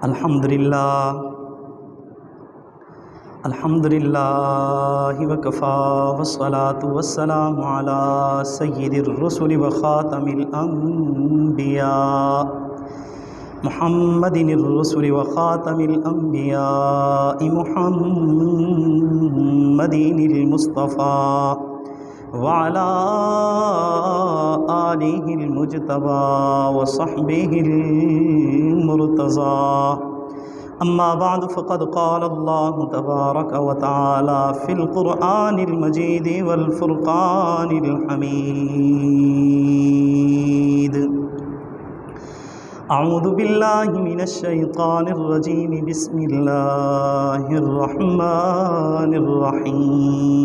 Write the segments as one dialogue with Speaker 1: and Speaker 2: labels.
Speaker 1: الحمدللہ وکفا والصلاة والسلام علی سید الرسل وخاتم الانبیاء محمد الرسل وخاتم الانبیاء محمد المصطفى وعلى آلہ المجتبى وصحبہ المرتضى اما بعد فقد قال اللہ تبارک وتعالی فی القرآن المجید والفرقان الحمید اعوذ باللہ من الشیطان الرجیم بسم اللہ الرحمن الرحیم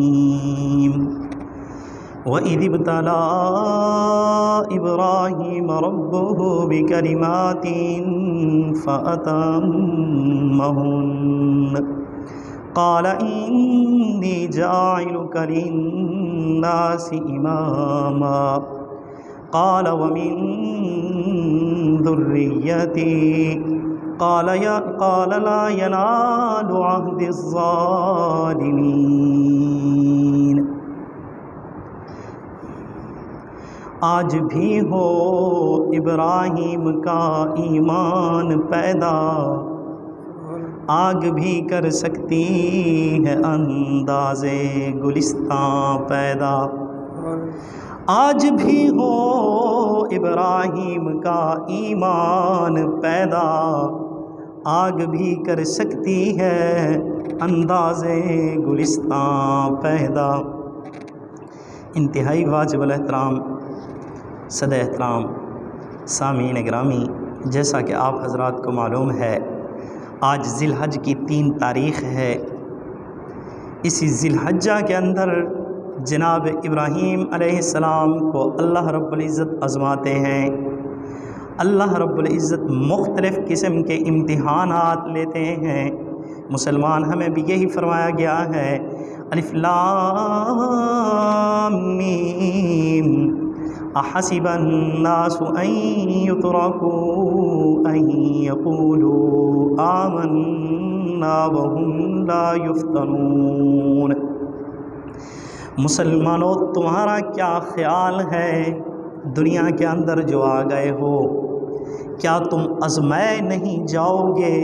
Speaker 1: وَإِذِ ابْتَلَىٰ إِبْرَاهِيمَ رَبُّهُ بِكَلِمَاتٍ فَأَتَمَّهُنَّ قَالَ إِنِّي جَاعِلُكَ لِلنَّاسِ إِمَامًا قَالَ وَمِن ذُرِّيَّتِي قَالَ لَا يَنَالُ عَهْدِ الظَّالِمِينَ آج بھی ہو ابراہیم کا ایمان پیدا، آگ بھی کر سکتی ہے انداز گلستاں پیدا۔ آج بھی ہو ابراہیم کا ایمان پیدا، آگ بھی کر سکتی ہے انداز گلستاں پیدا۔ انتہائی واجب الاحترام صد احترام سامعین گرامی، جیسا کہ آپ حضرات کو معلوم ہے آج ذی الحج کی 3 تاریخ ہے۔ اسی ذی الحجہ کے اندر جناب ابراہیم علیہ السلام کو اللہ رب العزت آزماتے ہیں۔ اللہ رب العزت مختلف قسم کے امتحانات لیتے ہیں۔ مسلمان ہمیں بھی یہی فرمایا گیا ہے، الف لام میم احسب الناس ان يتركوا ان يقولوا آمنا وهم لا يفتنون۔ مسلمانوں، تمہارا کیا خیال ہے دنیا کے اندر جو آ گئے ہو، کیا تم آزمائے نہیں جاؤ گے؟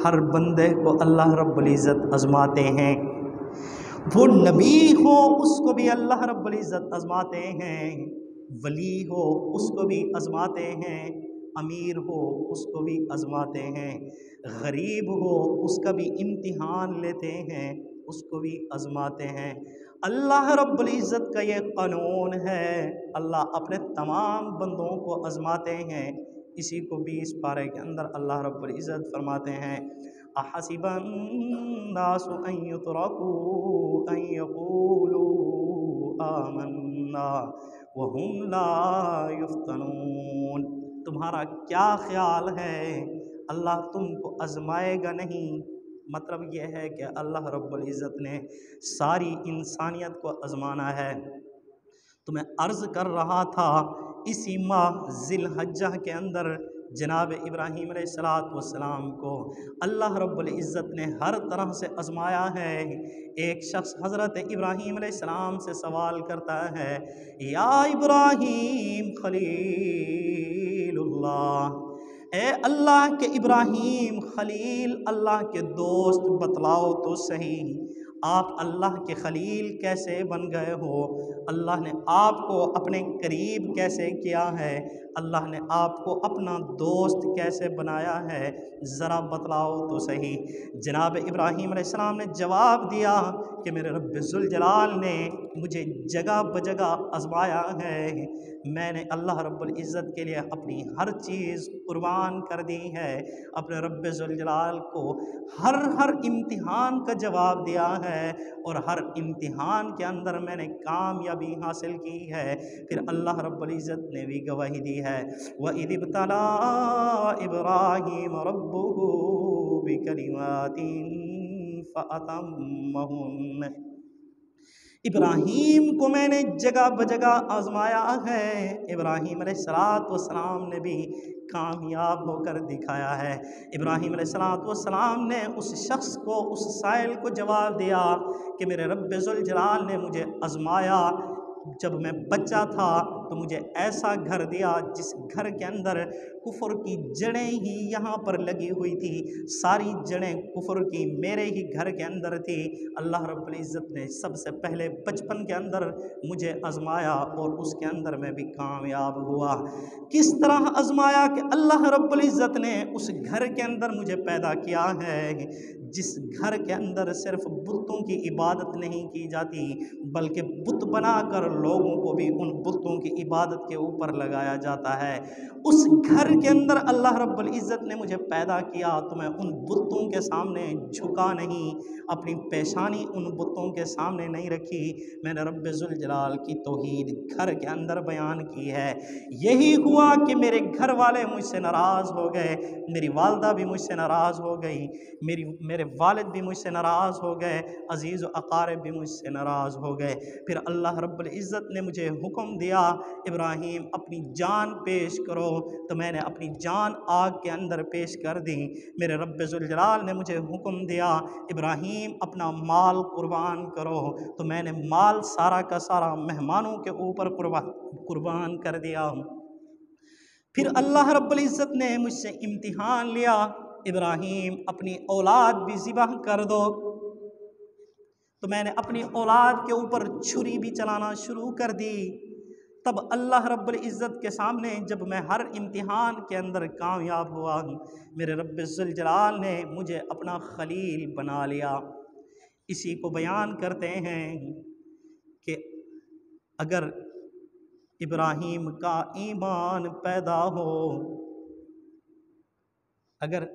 Speaker 1: ہر بندے کو اللہ رب العزت آزماتے ہیں۔ وہ نبی ہو اس کو بھی اللہ رب العزت آزماتے ہیں، ولی ہو اس کو بھی آزماتے ہیں، امیر ہو اس کو بھی آزماتے ہیں، غریب ہو اس کا بھی امتحان لیتے ہیں، اس کو بھی آزماتے ہیں۔ اللہ رب العزت کا یہ قانون ہے، اللہ اپنے تمام بندوں کو آزماتے ہیں۔ اسی کو 20 پارے کے اندر اللہ رب العزت فرماتے ہیں، احسب الناس ان يتركوا ان يقولوا آمنا وهم لا يفتنون۔ تمہارا کیا خیال ہے اللہ تم کو آزمائے گا نہیں؟ مطلب یہ ہے کہ اللہ رب العزت نے ساری انسانیت کو آزمانا ہے۔ تو میں عرض کر رہا تھا اسی ماہ ذی الحجہ کے اندر جناب ابراہیم علیہ السلام کو اللہ رب العزت نے ہر طرح سے آزمایا ہے۔ ایک شخص حضرت ابراہیم علیہ السلام سے سوال کرتا ہے، یا ابراہیم خلیل اللہ، اے اللہ کے ابراہیم خلیل، اللہ کے دوست، بتلاؤ تو صحیح آپ اللہ کے خلیل کیسے بن گئے ہو؟ اللہ نے آپ کو اپنے قریب کیسے کیا ہے؟ اللہ نے آپ کو اپنا دوست کیسے بنایا ہے؟ ذرا بتلاؤ تو صحیح۔ جناب ابراہیم علیہ السلام نے جواب دیا کہ میرے رب ذوالجلال نے مجھے جگہ بجگہ آزمایا ہے، میں نے اللہ رب العزت کے لیے اپنی ہر چیز قربان کر دی ہے، اپنے رب ذوالجلال کو ہر امتحان کا جواب دیا ہے، اور ہر امتحان کے اندر میں نے کامیابی حاصل کی ہے۔ پھر اللہ رب العزت نے بھی گواہی دی ہے، وَإِذِ ابْتَلَىٰ إِبْرَاهِيمَ رَبُّهُ بِكَلِمَاتٍ فَأَتَمَّهُنَّ۔ इब्राहीम को मैंने जगह बजगह आजमाया है। इब्राहीम अलैहिस्सलाम ने भी कामयाब होकर दिखाया है। इब्राहीम अलैहिस्सलाम ने उस शख्स को, उस साइल को जवाब दिया कि मेरे रब्ब ज़ुल जलाल ने मुझे आजमाया। जब मैं बच्चा था तो मुझे ऐसा घर दिया जिस घर के अंदर कुफर की जड़ें ही यहाँ पर लगी हुई थी, सारी जड़ें कुफर की मेरे ही घर के अंदर थी। अल्लाह रब्बुल इज़्ज़त ने सबसे पहले बचपन के अंदर मुझे आजमाया और उसके अंदर मैं भी कामयाब हुआ। किस तरह आजमाया कि अल्लाह रब्बुल इज़्ज़त ने उस घर के अंदर मुझे पैदा किया है जिस घर के अंदर सिर्फ बुतों की इबादत नहीं की जाती, बल्कि बुत बनाकर लोगों को भी उन बुतों की इबादत के ऊपर लगाया जाता है। उस घर के अंदर अल्लाह रब्बुल इज़्ज़त ने मुझे पैदा किया तो मैं उन बुतों के सामने झुका नहीं, अपनी पेशानी उन बुतों के सामने नहीं रखी। मैंने रब्ब ज़ुल जलाल की तौहीद घर के अंदर बयान की है। यही हुआ कि मेरे घर वाले मुझसे नाराज़ हो गए, मेरी वालदा भी मुझसे नाराज़ हो गई, मेरे वालिद भी मुझसे नाराज़ हो गए, अज़ीज़ व अक़ारिब भी मुझसे नाराज़ हो गए। फिर अल्लाह रब्बुल इज़्ज़त ने मुझे हुक्म दिया, इब्राहीम अपनी जान पेश करो। तो मैंने अपनी जान आग के अंदर पेश कर दी। मेरे रब्ब ज़ुल जलाल ने मुझे हुक्म दिया, इब्राहीम अपना माल कुर्बान करो। तो मैंने माल सारा का सारा मेहमानों के ऊपर कुर्बान कर दिया। फिर अल्लाह रब्बुल इज़्ज़त ने मुझसे इम्तिहान लिया, इब्राहीम अपनी औलाद भी ज़िबह कर दो। तो मैंने अपनी औलाद के ऊपर छुरी भी चलाना शुरू कर दी। तब अल्लाह रब्बुल इज़्ज़त के सामने जब मैं हर इम्तिहान के अंदर कामयाब हुआ, मेरे रब्ब ज़ुल जलाल ने मुझे अपना खलील बना लिया। इसी को बयान करते हैं कि अगर इब्राहीम का ईमान पैदा हो, अगर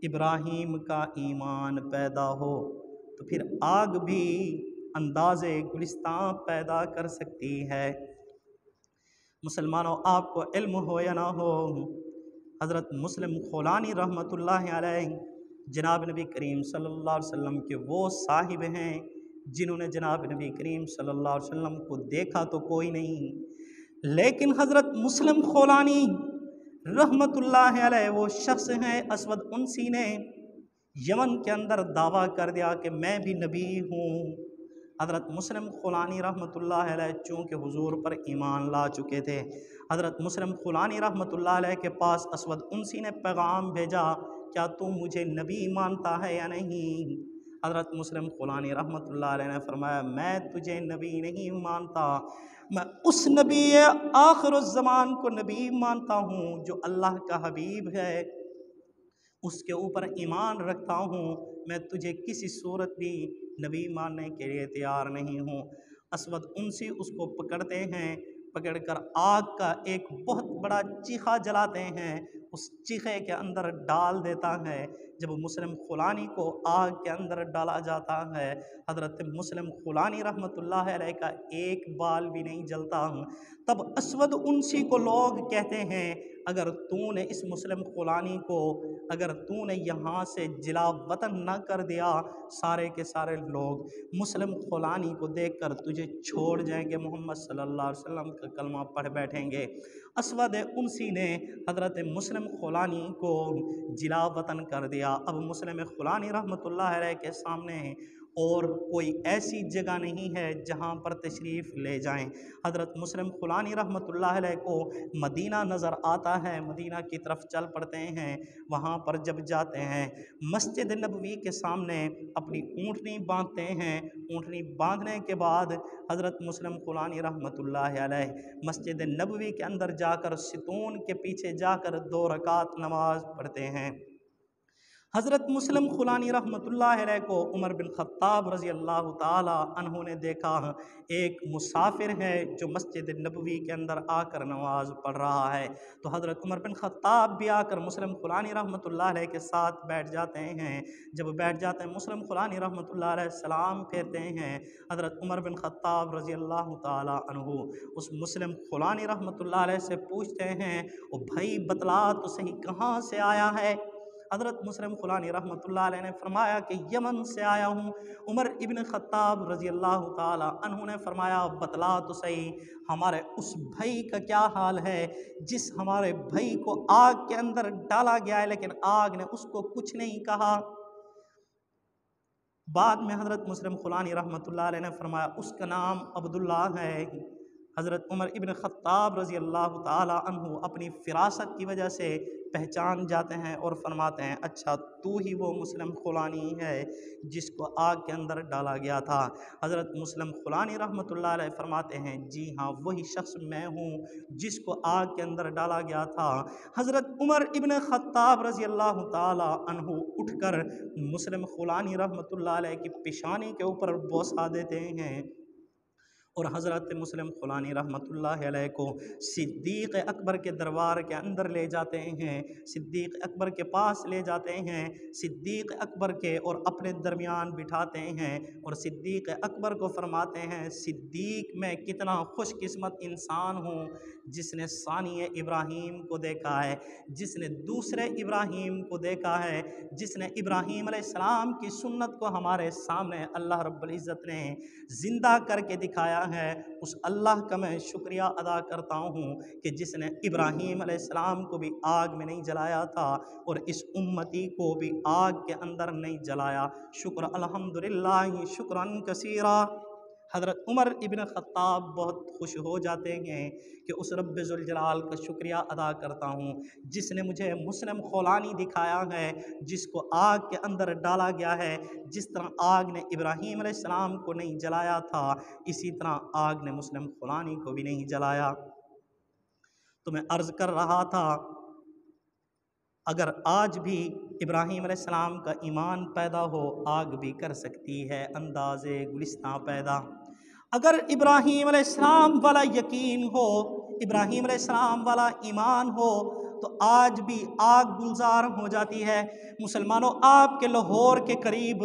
Speaker 1: इब्राहीम का ईमान पैदा हो तो फिर आग भी अंदाज़े गुलिस्तां पैदा कर सकती है। मुसलमानों, आपको इल्म हो या ना हो, हज़रत मुस्लिम खौलानी रहमतुल्लाहि अलैह जनाब नबी करीम सल्लल्लाहु अलैहि वसल्लम के वो साहिब हैं जिन्होंने जनाब नबी करीम सल्लल्लाहु अलैहि वसल्लम को देखा तो कोई नहीं, लेकिन हज़रत मुस्लिम खौलानी रहमतुल्लाहि अलैह वो शख्स हैं, असवद उनसी ने यमन के अंदर दावा कर दिया कि मैं भी नबी हूँ। हज़रत मुस्लिम खौलानी रहमतुल्लाहि अलैह चूँकि हुजूर पर ईमान ला चुके थे, हज़रत मुस्लिम खौलानी रहमतुल्लाहि अलैह के पास असवद उनसी ने पैगाम भेजा, क्या तू मुझे नबी मानता है या नहीं? हज़रत मुस्लिम खौलानी रहमतुल्लाहि अलैह ने फरमाया, मैं तुझे नबी नहीं मानता, मैं उस नबी आखिरुज़्ज़मान को नबी मानता हूँ जो अल्लाह का हबीब है, उसके ऊपर ईमान रखता हूँ। मैं तुझे किसी सूरत भी नबी मानने के लिए तैयार नहीं हूँ। असवद उनसी उसको पकड़ते हैं, पकड़कर आग का एक बहुत बड़ा चीखा जलाते हैं, उस चीखे के अंदर डाल देता है। जब मुस्लिम खौलानी को आग के अंदर डाला जाता है, हज़रत मुस्लिम खौलानी रहमतुल्लाह अलैह का एक बाल भी नहीं जलता। तब असवद उनसी को लोग कहते हैं, अगर तूने इस मुस्लिम खौलानी को, अगर तूने यहाँ से जिला वतन न कर दिया, सारे के सारे लोग मुस्लिम खौलानी को देखकर तुझे छोड़ जाएंगे, मोहम्मद सल्लल्लाहु अलैहि वसल्लम का कलमा पढ़ बैठेंगे। असवद उनसी ने हज़रत मुस्लिम खौलानी को जिला वतन कर दिया। अब मुस्लिम खौलानी रहमतुल्लाह अलैह के सामने और कोई ऐसी जगह नहीं है जहाँ पर तशरीफ़ ले जाएं। हज़रत मुस्लिम खौलानी रहमतुल्लाह अलैह को मदीना नज़र आता है, मदीना की तरफ चल पड़ते हैं। वहाँ पर जब जाते हैं, मस्जिद नबवी के सामने अपनी ऊँटनी बांधते हैं। ऊँटनी बांधने के बाद हज़रत मुस्लिम खौलानी रहमतुल्लाह अलैह मस्जिद नबवी के अंदर जाकर सितून के पीछे जाकर 2 रकात नमाज पढ़ते हैं। हज़रत मुस्लिम खौलानी रहमतुल्लाह अलैह को उमर बिन ख़त्ताब रज़ी अल्लाह ताला अन्हु ने देखा, एक मुसाफिर है जो मस्जिद नबवी के अंदर आकर नमाज पढ़ रहा है। तो हज़रत उमर बिन ख़त्ताब भी आकर मुस्लिम खौलानी रहमतुल्लाह अलैह के साथ बैठ जाते हैं। जब बैठ जाते हैं, मुस्लिम खौलानी रहमतुल्लाह अलैह सलाम फेरते हैं। हज़रत उमर बिन ख़त्ताब रज़ी अल्लाह ताला अन्हु उस मुस्लिम खौलानी रहमतुल्लाह अलैह से पूछते हैं, ओ भाई बतला तो सही कहाँ से आया है? हज़रत मुस्लिम खुलानी रहमतुल्लाह अलैह ने फरमाया कि यमन से आया हूँ। उमर इब्न ख़त्ताब रज़ी अल्लाह ताला अन्हु ने फरमाया बतला तो सही हमारे उस भाई का क्या हाल है जिस हमारे भाई को आग के अंदर डाला गया है लेकिन आग ने उसको कुछ नहीं कहा। बाद में हज़रत मुस्लिम खुलानी रहमतुल्लाह अलैह ने फरमाया उसका नाम अब्दुल्ला है। हज़रत उमर इब्न ख़त्ताब रज़ी अल्लाह ताला अन्हु अपनी फ़िरासत की वजह से पहचान जाते हैं और फरमाते हैं अच्छा तू ही वो मुस्लिम खुलानी है जिसको आग के अंदर डाला गया था। हज़रत मुस्लिम खुलानी रहमतुल्लाह अलैह फरमाते हैं जी हाँ वही शख्स मैं हूँ जिसको आग के अंदर डाला गया था। हज़रत उमर इब्न ख़त्ताब रज़ी अल्लाह ताला अन्हु उठकर मुस्लिम खुलानी रहमतुल्लाह अलैह की पेशानी के ऊपर बोसा देते हैं और हज़रत मुस्लिम खुलानी रहमतुल्लाह अलैह को सिद्दीक़ अकबर के दरबार के अंदर ले जाते हैं, सिद्दीक़ अकबर के पास ले जाते हैं, सिद्दीक़ अकबर के और अपने दरमियान बिठाते हैं और सिद्दीक़ अकबर को फरमाते हैं सिद्दीक़ मैं कितना खुशकिस्मत इंसान हूँ जिसने सानी इब्राहीम को देखा है, जिसने दूसरे इब्राहीम को देखा है, जिसने इब्राहीम अलैहिस्सलाम की सुन्नत को हमारे सामने अल्लाह रब्बुल इज़्ज़त ने ज़िंदा करके दिखाया है। उस अल्लाह का मैं शुक्रिया अदा करता हूँ कि जिसने इब्राहीम अलैहिस्सलाम को भी आग में नहीं जलाया था और इस उम्मती को भी आग के अंदर नहीं जलाया। शुक्र अल्हम्दुलिल्लाह शुक्रन कसीरा। हज़रत उमर इब्न ख़त्ताब बहुत खुश हो जाते हैं कि उस रब्ब ज़ुल जलाल का शुक्रिया अदा करता हूँ जिसने मुझे मुस्लिम खुलानी दिखाया है जिसको आग के अंदर डाला गया है। जिस तरह आग ने इब्राहीम अलैहिस्सलाम को नहीं जलाया था इसी तरह आग ने मुस्लिम खुलानी को भी नहीं जलाया। तो मैं अर्ज़ कर रहा था अगर आज भी इब्राहीम अलैहिस्सलाम का ईमान पैदा हो आग भी कर सकती है अंदाज़े गुलिस्तां पैदा। अगर इब्राहीम अलैहिस्सलाम वाला यकीन हो, इब्राहीम अलैहिस्सलाम वाला ईमान हो तो आज भी आग गुलजार हो जाती है। मुसलमानों आपके लाहौर के करीब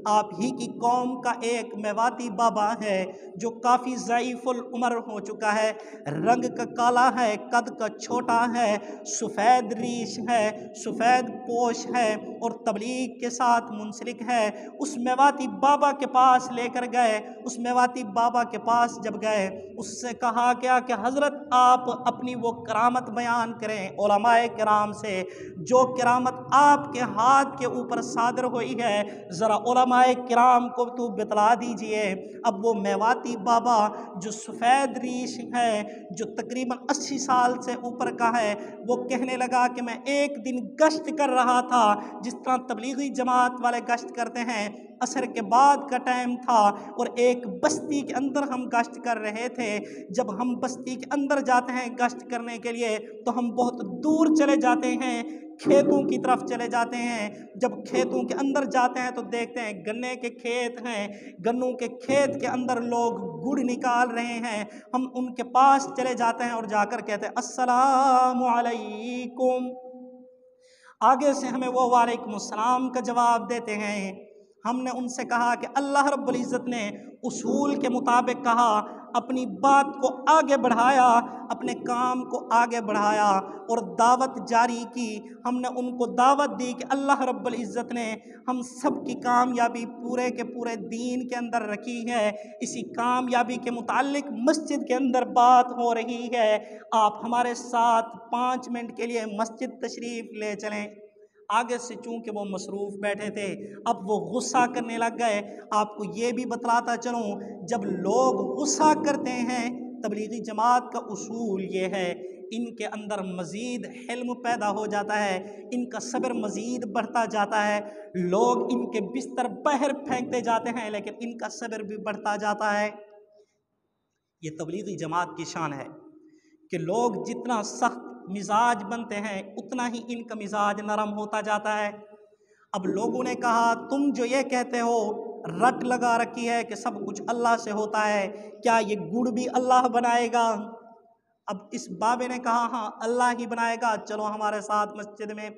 Speaker 1: आप ही की कौम का एक मेवाती बाबा है जो काफ़ी ज़ईफ़ुल उम्र हो चुका है, रंग का काला है, कद का छोटा है, सफ़ेद रीश है, सफ़ेद पोश है और तबलीग के साथ मुंसलिक है। उस मेवाती बाबा के पास लेकर गए, उस मेवाती बाबा के पास जब गए उससे कहा क्या कि हज़रत आप अपनी वो करामत बयान करें उलमाए किराम से जो करामत आपके हाथ के ऊपर सादर हुई है ज़रा उलमाए किराम को तो बतला दीजिए। अब वो मेवाती बाबा जो सफ़ेद रीश है जो तकरीबन 80 साल से ऊपर का है वो कहने लगा कि मैं एक दिन गश्त कर रहा था जिस तरह तबलीगी जमात वाले गश्त करते हैं, असर के बाद का टाइम था और एक बस्ती के अंदर हम गश्त कर रहे थे। जब हम बस्ती के अंदर जाते हैं गश्त करने के लिए तो हम बहुत दूर चले जाते हैं, खेतों की तरफ चले जाते हैं। जब खेतों के अंदर जाते हैं तो देखते हैं गन्ने के खेत हैं, गन्नों के खेत के अंदर लोग गुड़ निकाल रहे हैं। हम उनके पास चले जाते हैं और जाकर कहते हैं अस्सलामु अलैकुम। आगे से हमें वो वालेकुम अस्सलाम का जवाब देते हैं। हमने उनसे कहा कि अल्लाह रब्बुल इज़्ज़त ने उसूल के मुताबिक कहा, अपनी बात को आगे बढ़ाया, अपने काम को आगे बढ़ाया और दावत जारी की। हमने उनको दावत दी कि अल्लाह रब्बुल इज़्ज़त ने हम सब की कामयाबी पूरे के पूरे दीन के अंदर रखी है। इसी कामयाबी के मुताल्लिक मस्जिद के अंदर बात हो रही है। आप हमारे साथ 5 मिनट के लिए मस्जिद तशरीफ़ ले चलें। आगे से चूँकि वो मसरूफ़ बैठे थे अब वो गुस्सा करने लग गए। आपको ये भी बतलाता चलूँ जब लोग गुस्सा करते हैं तबलीगी जमात का उसूल ये है इनके अंदर मज़ीद हिल्म पैदा हो जाता है, इनका सब्र मज़ीद बढ़ता जाता है। लोग इनके बिस्तर बाहर फेंकते जाते हैं लेकिन इनका सब्र भी बढ़ता जाता है। ये तबलीगी जमात की शान है कि लोग जितना सख्त मिजाज बनते हैं उतना ही इनका मिजाज नरम होता जाता है। अब लोगों ने कहा तुम जो ये कहते हो रट लगा रखी है कि सब कुछ अल्लाह से होता है, क्या ये गुड़ भी अल्लाह बनाएगा? अब इस बाबे ने कहा हाँ अल्लाह ही बनाएगा, चलो हमारे साथ मस्जिद में।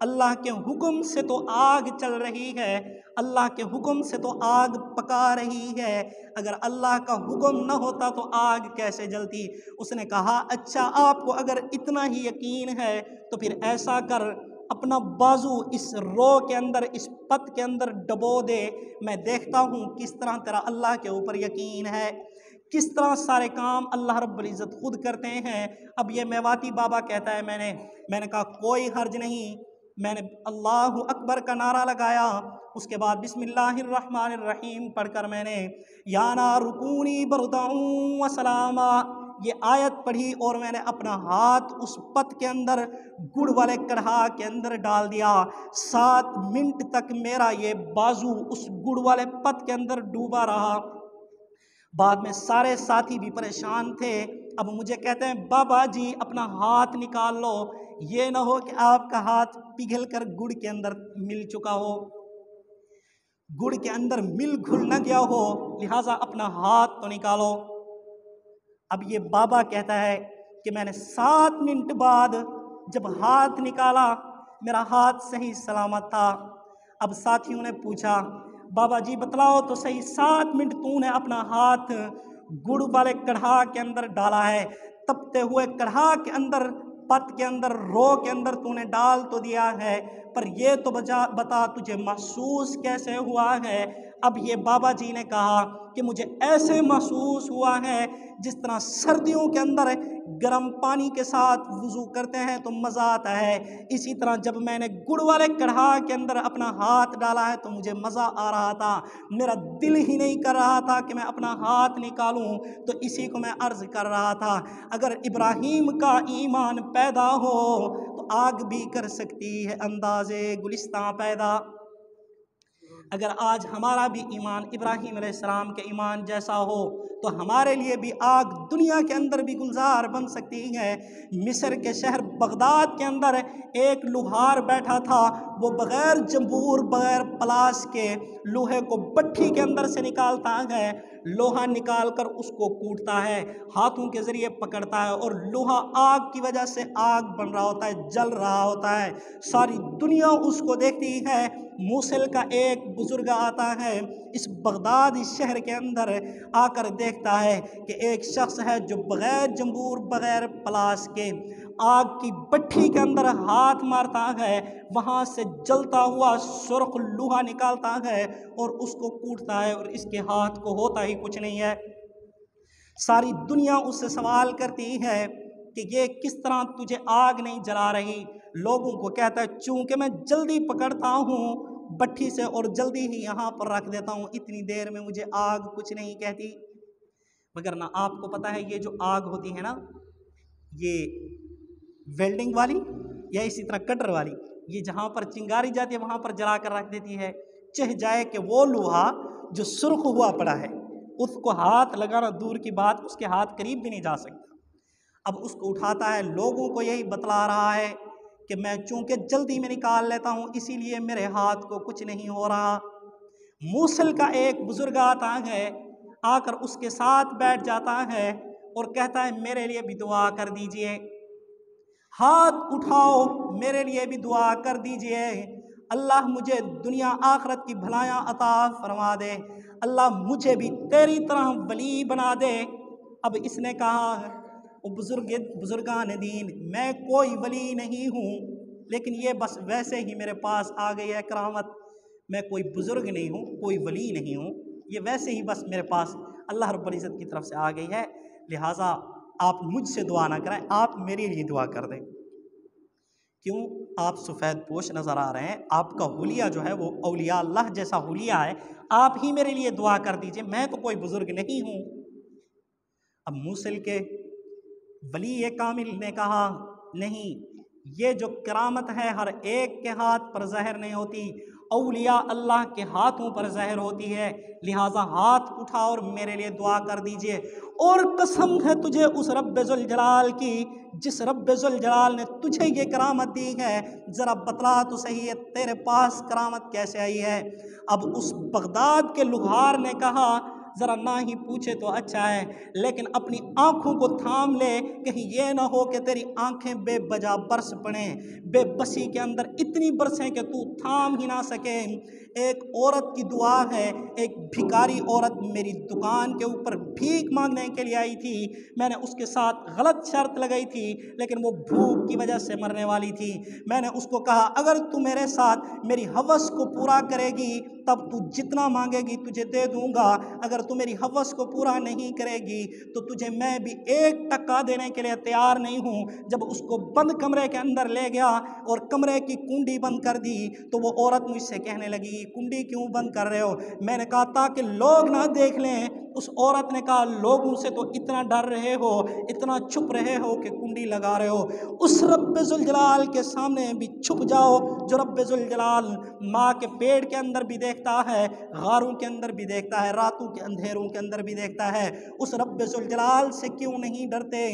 Speaker 1: अल्लाह के हुक्म से तो आग चल रही है, अल्लाह के हुक्म से तो आग पका रही है, अगर अल्लाह का हुक्म न होता तो आग कैसे जलती? उसने कहा अच्छा आपको अगर इतना ही यकीन है तो फिर ऐसा कर اپنا بازو اس رو کے اندر، اس پت کے اندر ڈبو دے، میں دیکھتا ہوں کس طرح تیرا اللہ کے اوپر یقین ہے، کس طرح سارے کام اللہ رب العزت خود کرتے ہیں۔ اب یہ میواتی بابا کہتا ہے میں نے کہا کوئی حرج نہیں، میں نے اللہ اکبر کا نعرہ لگایا، اس کے بعد بسم اللہ الرحمن الرحیم پڑھ کر میں نے یا نار کونی بردا و سلاما یہ آیت پڑھی، اور میں نے اپنا ہاتھ اس پت کے اندر، گڑ والے کڑھا کے اندر ڈال دیا۔ 7 منٹ تک میرا یہ بازو اس گڑ والے پت کے اندر ڈوبا رہا۔ بعد میں سارے ساتھی بھی پریشان تھے۔ اب مجھے کہتے ہیں بابا جی اپنا ہاتھ نکال لو، یہ نہ ہو کہ آپ کا ہاتھ پگھل کر گڑ کے اندر مل چکا ہو، گڑ کے اندر مل گھل نہ گیا ہو، لہٰذا اپنا ہاتھ تو نکالو۔ اب یہ بابا کہتا ہے کہ میں نے 7 منٹ بعد جب ہاتھ نکالا، میرا ہاتھ صحیح سلامت تھا۔ اب ساتھیوں نے پوچھا بابا جی بتلاؤ تو صحیح، 7 منٹ تو نے اپنا ہاتھ گڑ والے کڑھا کے اندر ڈالا ہے، تپتے ہوئے کڑھا کے اندر، پت کے اندر، رو کے اندر تو نے ڈال تو دیا ہے، پر یہ تو بتا تجھے محسوس کیسے ہوا ہے؟ اب یہ بابا جی نے کہا کہ مجھے ایسے محسوس ہوا ہے جس طرح سردیوں کے اندر گرم پانی کے ساتھ وضو کرتے ہیں تو مزہ آتا ہے، اسی طرح جب میں نے گڑ والے کڑھا کے اندر اپنا ہاتھ ڈالا ہے تو مجھے مزہ آ رہا تھا، میرا دل ہی نہیں کر رہا تھا کہ میں اپنا ہاتھ نکالوں۔ تو اسی کو میں عرض کر رہا تھا، اگر ابراہیم کا ایمان پیدا ہو تو آگ بھی کر سکتی ہے اندازے گلستاں پیدا۔ اگر آج ہمارا بھی ایمان ابراہیم علیہ السلام کے ایمان جیسا ہو تو ہمارے لیے بھی آگ دنیا کے اندر بھی گلزار بن سکتی ہے۔ مصر کے شہر بغداد کے اندر ایک لوہار بیٹھا تھا، وہ بغیر جمبور، بغیر پلاس کے لوہے کو بٹھی کے اندر سے نکالتا ہے، لوہا نکال کر اس کو کوٹتا ہے، ہاتھوں کے ذریعے پکڑتا ہے، اور لوہا آگ کی وجہ سے آگ بن رہا ہوتا ہے، جل رہا ہوتا ہے، ساری دنیا اس کو دیکھتی ہے۔ موصل کا ایک بزرگ آتا ہے اس بغداد اس شہر کے اندر، آ کر دیکھتا ہے کہ ایک شخص ہے جو بغیر جمبور، بغیر پلاس کے آگ کی بٹھی کے اندر ہاتھ مارتا ہے، وہاں سے جلتا ہوا سرخ لوہا نکالتا ہے اور اس کو کوٹتا ہے، اور اس کے ہاتھ کو ہوتا ہی کچھ نہیں ہے۔ ساری دنیا اس سے سوال کرتی ہے کہ یہ کس طرح تجھے آگ نہیں جلا رہی؟ لوگوں کو کہتا ہے چونکہ میں جلدی پکڑتا ہوں بٹھی سے اور جلدی ہی یہاں پر رکھ دیتا ہوں، اتنی دیر میں مجھے آگ کچھ نہیں کہتی۔ مگر نہ آپ کو پتہ ہے یہ جو آگ ہوتی ہے نا، یہ ویلڈنگ والی یا اسی طرح کٹر والی، یہ جہاں پر چنگاری جاتی ہے وہاں پر جلا کر رکھ دیتی ہے، چہ جائے کہ وہ لوہا جو سرخ ہوا پڑا ہے اس کو ہاتھ لگانا دور کی بات، اس کے ہاتھ قریب بھی نہیں جا سکتا۔ اب اس کو اٹھاتا ہے، لوگوں کو یہی بتلا رہا ہے کہ میں چونکہ جلدی میں نکال لیتا ہوں اسی لیے میرے ہاتھ کو کچھ نہیں ہو رہا۔ موصل کا ایک بزرگ آتا ہے، آ کر اس کے ساتھ بیٹھ جاتا ہے اور کہتا ہے میرے لیے بھی دعا کر دیجئے، ہاتھ اٹھاؤ میرے لیے بھی دعا کر دیجئے، اللہ مجھے دنیا آخرت کی بھلائیاں عطا فرما دے، اللہ مجھے بھی تیری طرح ولی بنا دے۔ اب اس نے کہا بزرگان دین میں کوئی ولی نہیں ہوں، لیکن یہ بس ویسے ہی میرے پاس آ گئی ہے کرامت، میں کوئی بزرگ نہیں ہوں، کوئی ولی نہیں ہوں، یہ ویسے ہی بس میرے پاس اللہ رب العزت کی طرف سے آ گئی ہے، لہٰذا آپ مجھ سے دعا نہ کریں، آپ میرے لیے دعا کر دیں۔ کیوں؟ آپ سفید پوش نظر آ رہے ہیں، آپ کا حلیہ جو ہے وہ اولیاء اللہ جیسا حلیہ ہے، آپ ہی میرے لیے دعا کر دیجئے، میں تو کوئی بزرگ نہیں ہوں۔ اب موصل کے ولی کامل نے کہا نہیں، یہ جو کرامت ہے ہر ایک کے ہاتھ پر ظاہر نہیں ہوتی، اولیاء اللہ کے ہاتھوں پر ظاہر ہوتی ہے، لہٰذا ہاتھ اٹھا اور میرے لیے دعا کر دیجئے، اور قسم ہے تجھے اس رب ذوالجلال کی جس رب ذوالجلال نے تجھے یہ کرامت دی ہے، ذرا بتلا تو صحیح ہے تیرے پاس کرامت کیسے آئی ہے؟ اب اس بغداد کے لوہار نے کہا ذرا نہ ہی پوچھے تو اچھا ہے، لیکن اپنی آنکھوں کو تھام لے، کہیں یہ نہ ہو کہ تیری آنکھیں بے بجا برس پڑیں، بے بسی کے اندر اتنی برسیں کہ تو تھام ہی نہ سکے۔ ایک عورت کی دعا ہے، ایک بھکاری عورت میری دکان کے اوپر بھیک مانگنے کے لیے آئی تھی، میں نے اس کے ساتھ غلط شرط لگائی تھی، لیکن وہ بھوک کی وجہ سے مرنے والی تھی۔ میں نے اس کو کہا اگر تو میرے ساتھ میری ہوس کو پورا کرے گی تب تو جتنا مانگے گی تجھے دے دوں گا، اگر تو میری ہوس کو پورا نہیں کرے گی تو تجھے میں بھی 1 ٹکا دینے کے لیے تیار نہیں ہوں۔ جب اس کو بند کمرے کے اندر لے گیا اور کمرے کی کنڈی بند کر دی تو وہ عورت مجھ سے کہنے لگی کنڈی کیوں بند کر رہے ہو؟ میں نے کہا تاکہ لوگ نہ دیکھ لیں۔ اس عورت نے کہا لوگوں سے تو اتنا ڈر رہے ہو، اتنا چھپ رہے ہو کہ کنڈی لگا رہے ہو، اس رب ذوالجلال کے سامنے بھی چھپ جاؤ جو رب ذوالجلال ماں کے پیٹ کے اندر بھی دیکھتا ہے، غاروں کے اندر بھی دیکھتا ہے، راتوں کے اندھیروں کے اندر بھی دیکھتا ہے۔ اس رب ذوالجلال سے کیوں نہیں ڈرتے؟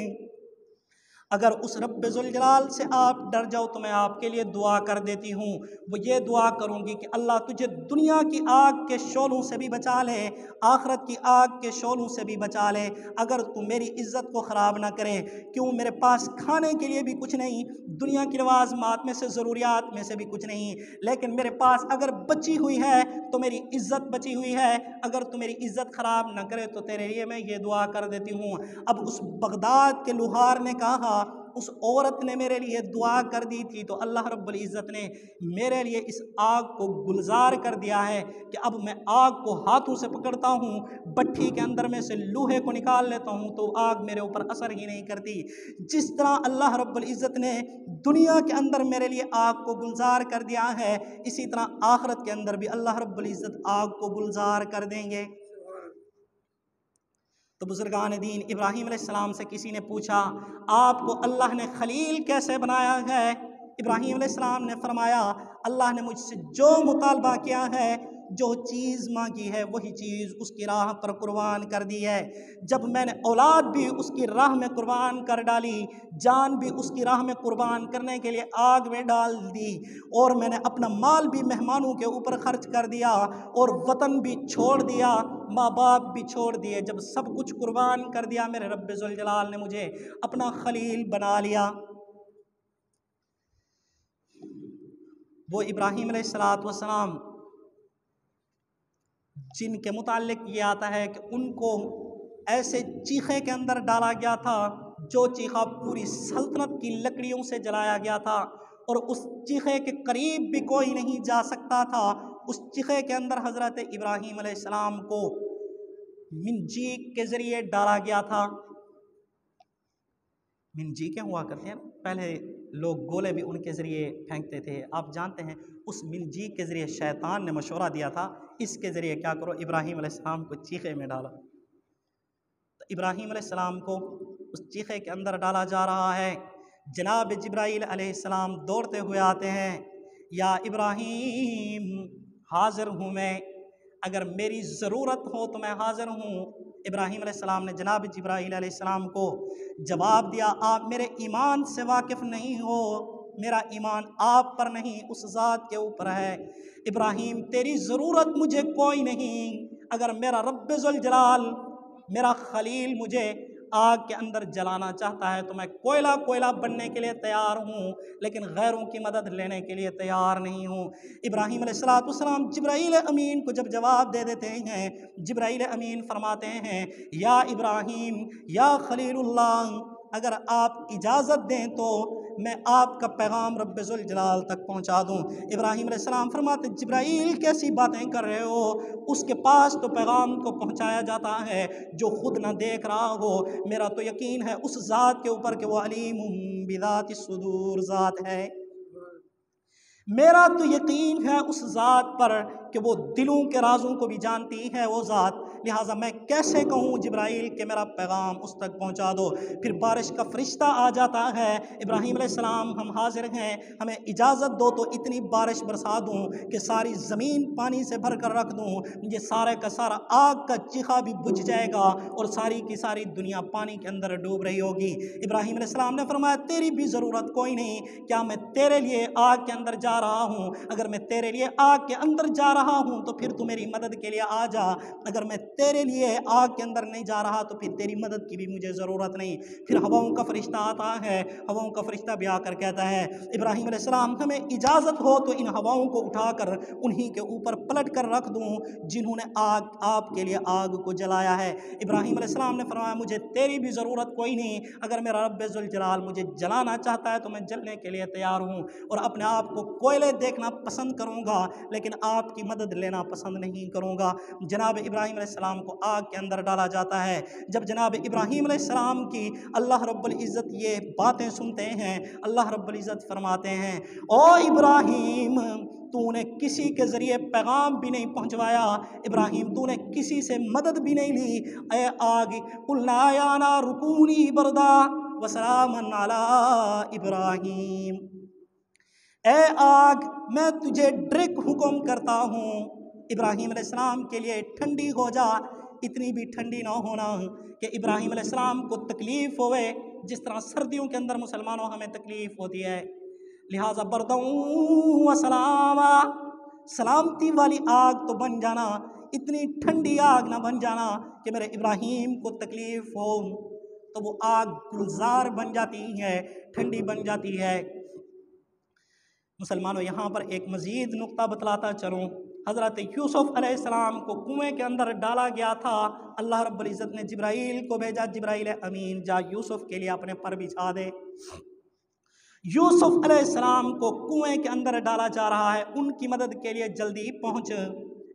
Speaker 1: اگر اس رب ذوالجلال سے آپ ڈر جاؤ تو میں آپ کے لیے دعا کر دیتی ہوں، وہ یہ دعا کروں گی کہ اللہ تجھے دنیا کی آگ کے شعلوں سے بھی بچا لے، آخرت کی آگ کے شعلوں سے بھی بچا لے، اگر تو میری عزت کو خراب نہ کرے۔ کیوں میرے پاس کھانے کے لیے بھی کچھ نہیں، دنیا کی لوازمات میں سے ضروریات میں سے بھی کچھ نہیں، لیکن میرے پاس اگر بچی ہوئی ہے تو میری عزت بچی ہوئی ہے، اگر تو میری عزت خراب نہ کرے تو تیرے لیے میں یہ دعا کر دیتی ہوں۔ اب اس بغداد کے لوہار نے کہا اس عورت نے میرے لیے دعا کر دی تھی تو اللہ رب العزت نے میرے لیے اس آگ کو گلزار کر دیا ہے کہ اب میں آگ کو ہاتھوں سے پکڑتا ہوں، بٹھی کے اندر میں سے لوہے کو نکال لیتا ہوں تو آگ میرے اوپر اثر ہی نہیں کرتی۔ جس طرح اللہ رب العزت نے دنیا کے اندر میرے لیے آگ کو گلزار کر دیا ہے، اسی طرح آخرت کے اندر بھی اللہ رب العزت آگ کو گلزار کر دیں گے۔ تو بزرگان دین ابراہیم علیہ السلام سے کسی نے پوچھا آپ کو اللہ نے خلیل کیسے بنایا ہے؟ ابراہیم علیہ السلام نے فرمایا اللہ نے مجھ سے جو مطالبہ کیا ہے، جو چیز مانگی ہے وہی چیز اس کی راہ پر قربان کر دی ہے۔ جب میں نے اولاد بھی اس کی راہ میں قربان کر ڈالی، جان بھی اس کی راہ میں قربان کرنے کے لیے آگ میں ڈال دی، اور میں نے اپنا مال بھی مہمانوں کے اوپر خرچ کر دیا، اور وطن بھی چھوڑ دیا، ماں باپ بھی چھوڑ دیے، جب سب کچھ قربان کر دیا میرے رب ذوالجلال نے مجھے اپنا خلیل بنا لیا۔ وہ ابراہیم علیہ السلام جن کے متعلق یہ آتا ہے کہ ان کو ایسے چیخے کے اندر ڈالا گیا تھا جو چیخا پوری سلطنت کی لکڑیوں سے جلایا گیا تھا، اور اس چیخے کے قریب بھی کوئی نہیں جا سکتا تھا۔ اس چیخے کے اندر حضرت ابراہیم علیہ السلام کو منجیک کے ذریعے ڈالا گیا تھا۔ منجیکیں ہوا کرتے ہیں، پہلے لوگ گولے بھی ان کے ذریعے پھینکتے تھے، آپ جانتے ہیں اس منجیک کے ذریعے شیطان نے مشورہ دیا تھا اس کے ذریعے کیا کرو، ابراہیم علیہ السلام کو چیخے میں ڈالا۔ تو ابراہیم علیہ السلام کو اس چیخے کے اندر ڈالا جا رہا ہے، جناب جبرائیل علیہ السلام دوڑتے ہوئے آتے ہیں، یا ابراہیم حاضر ہوں میں، اگر میری ضرورت ہو تو میں حاضر ہوں۔ ابراہیم علیہ السلام نے جناب جبرائیل علیہ السلام کو جواب دیا آپ میرے ایمان سے واقف نہیں ہو، میرا ایمان آپ پر نہیں اس ذات کے اوپر ہے۔ ابراہیم تیری ضرورت مجھے کوئی نہیں، اگر میرا رب ذوالجلال میرا خلیل مجھے آگ کے اندر جلانا چاہتا ہے تو میں کوئلہ بننے کے لیے تیار ہوں، لیکن غیروں کی مدد لینے کے لیے تیار نہیں ہوں۔ ابراہیم علیہ السلام جبرائیل امین کو جب جواب دے دیتے ہیں، جبرائیل امین فرماتے ہیں یا ابراہیم یا خلیل اللہ، اگر آپ اجازت دیں تو میں آپ کا پیغام رب ذوالجلال تک پہنچا دوں۔ ابراہیم علیہ السلام فرماتے جبرائیل کیسی باتیں کر رہے ہو، اس کے پاس تو پیغام کو پہنچایا جاتا ہے جو خود نہ دیکھ رہا ہو، میرا تو یقین ہے اس ذات کے اوپر کہ وہ علیم بذات الصدور ذات ہے، میرا تو یقین ہے اس ذات پر کہ وہ دلوں کے رازوں کو بھی جانتی ہے وہ ذات، لہٰذا میں کیسے کہوں جبرائیل کہ میرا پیغام اس تک پہنچا دو۔ پھر بارش کا فرشتہ آ جاتا ہے، ابراہیم علیہ السلام ہم حاضر ہیں، ہمیں اجازت دو تو اتنی بارش برسا دوں کہ ساری زمین پانی سے بھر کر رکھ دوں، یہ سارے کا سارا آگ کا چیخا بھی بجھ جائے گا اور ساری کی ساری دنیا پانی کے اندر ڈوب رہی ہوگی۔ ابراہیم علیہ السلام نے فرمایا تیری بھی ضرورت کوئی نہیں، کیا میں تیرے لیے آگ کے اندر جا رہا ہوں؟ اگر میں تیرے لیے آگ کے اندر جا رہا ہوں تو پھر تو میری مدد کے لیے آ جا، اگر میں तेरे लिए आग के अंदर नहीं जा रहा तो फिर तेरी मदद की भी मुझे ज़रूरत नहीं। फिर हवाओं का फरिश्ता आता है, हवाओं का फरिश्ता भी आकर कहता है इब्राहीम अलैहिस्सलाम हमें इजाज़त हो तो इन हवाओं को उठाकर उन्हीं के ऊपर पलट कर रख दूँ जिन्होंने आग आपके लिए आग को जलाया है। इब्राहीम अलैहिस्सलाम ने फरमाया मुझे तेरी भी ज़रूरत कोई नहीं, अगर मेरा रब्बे ज़ुल जलाल मुझे जलाना चाहता है तो मैं जलने के लिए तैयार हूँ और अपने आप को कोयले देखना पसंद करूँगा, लेकिन आपकी मदद लेना पसंद नहीं करूँगा। जनाब इब्राहीम अलैहिस्सलाम को आग के अंदर डाला जाता है। जब जनाब इब्राहीम अलैहिस्सलाम की अल्लाह रब्बुल इज़्ज़त ये बातें सुनते हैं, अल्लाह रब्बुल इज़्ज़त फरमाते हैं ओ इब्राहीम तूने किसी के ज़रिए पैगाम भी नहीं पहुँचवाया, इब्राहीम तूने किसी से मदद भी नहीं ली। ए आग कुल्ना या नारु कूनी बरदा व सलामन अला इब्राहीम, ए आग मैं तुझे डायरेक्ट हुक्म करता हूँ इब्राहीम अलैहिस्सलाम के लिए ठंडी हो जा, इतनी भी ठंडी ना होना कि इब्राहीम अलैहिस्सलाम को तकलीफ़ होवे जिस तरह सर्दियों के अंदर मुसलमानों हमें तकलीफ़ होती है। लिहाजा बरदऊँ व सलामा, सलामती वाली आग तो बन जाना, इतनी ठंडी आग ना बन जाना कि मेरे इब्राहीम को तकलीफ़ हो। तो वो आग गुलजार बन जाती है, ठंडी बन जाती है। मुसलमानों यहाँ पर एक मज़ीद नुक्ता बतलाता चलूँ, हज़रत यूसुफ़ अलैहिस्सलाम को कुएँ के अंदर डाला गया था। अल्लाह रब्बुल इज़्ज़त ने जिब्राईल को भेजा, जिब्राईल अमीन जा यूसुफ़ के लिए अपने पर बिछा दे। यूसुफ़ अलैहिस्सलाम को कुएँ के अंदर डाला जा रहा है, उनकी मदद के लिए जल्दी पहुँच,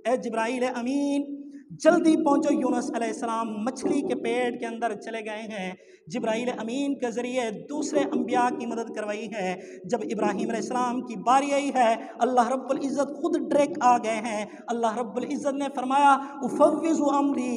Speaker 1: ए जिब्राईल अमीन जल्दी पहुँचो। यूनुस अलैहिस्सलाम मछली के पेट के अंदर चले गए हैं, जिब्राईल अमीन के ज़रिए दूसरे अंबिया की मदद करवाई है। जब इब्राहीम अलैहिस्सलाम की बारी आई है, अल्लाह रब्बुल इज़्ज़त खुद डायरेक्ट आ गए हैं। अल्लाह रब्बुल इज़्ज़त ने फरमाया उफ़व्विज़ु अम्री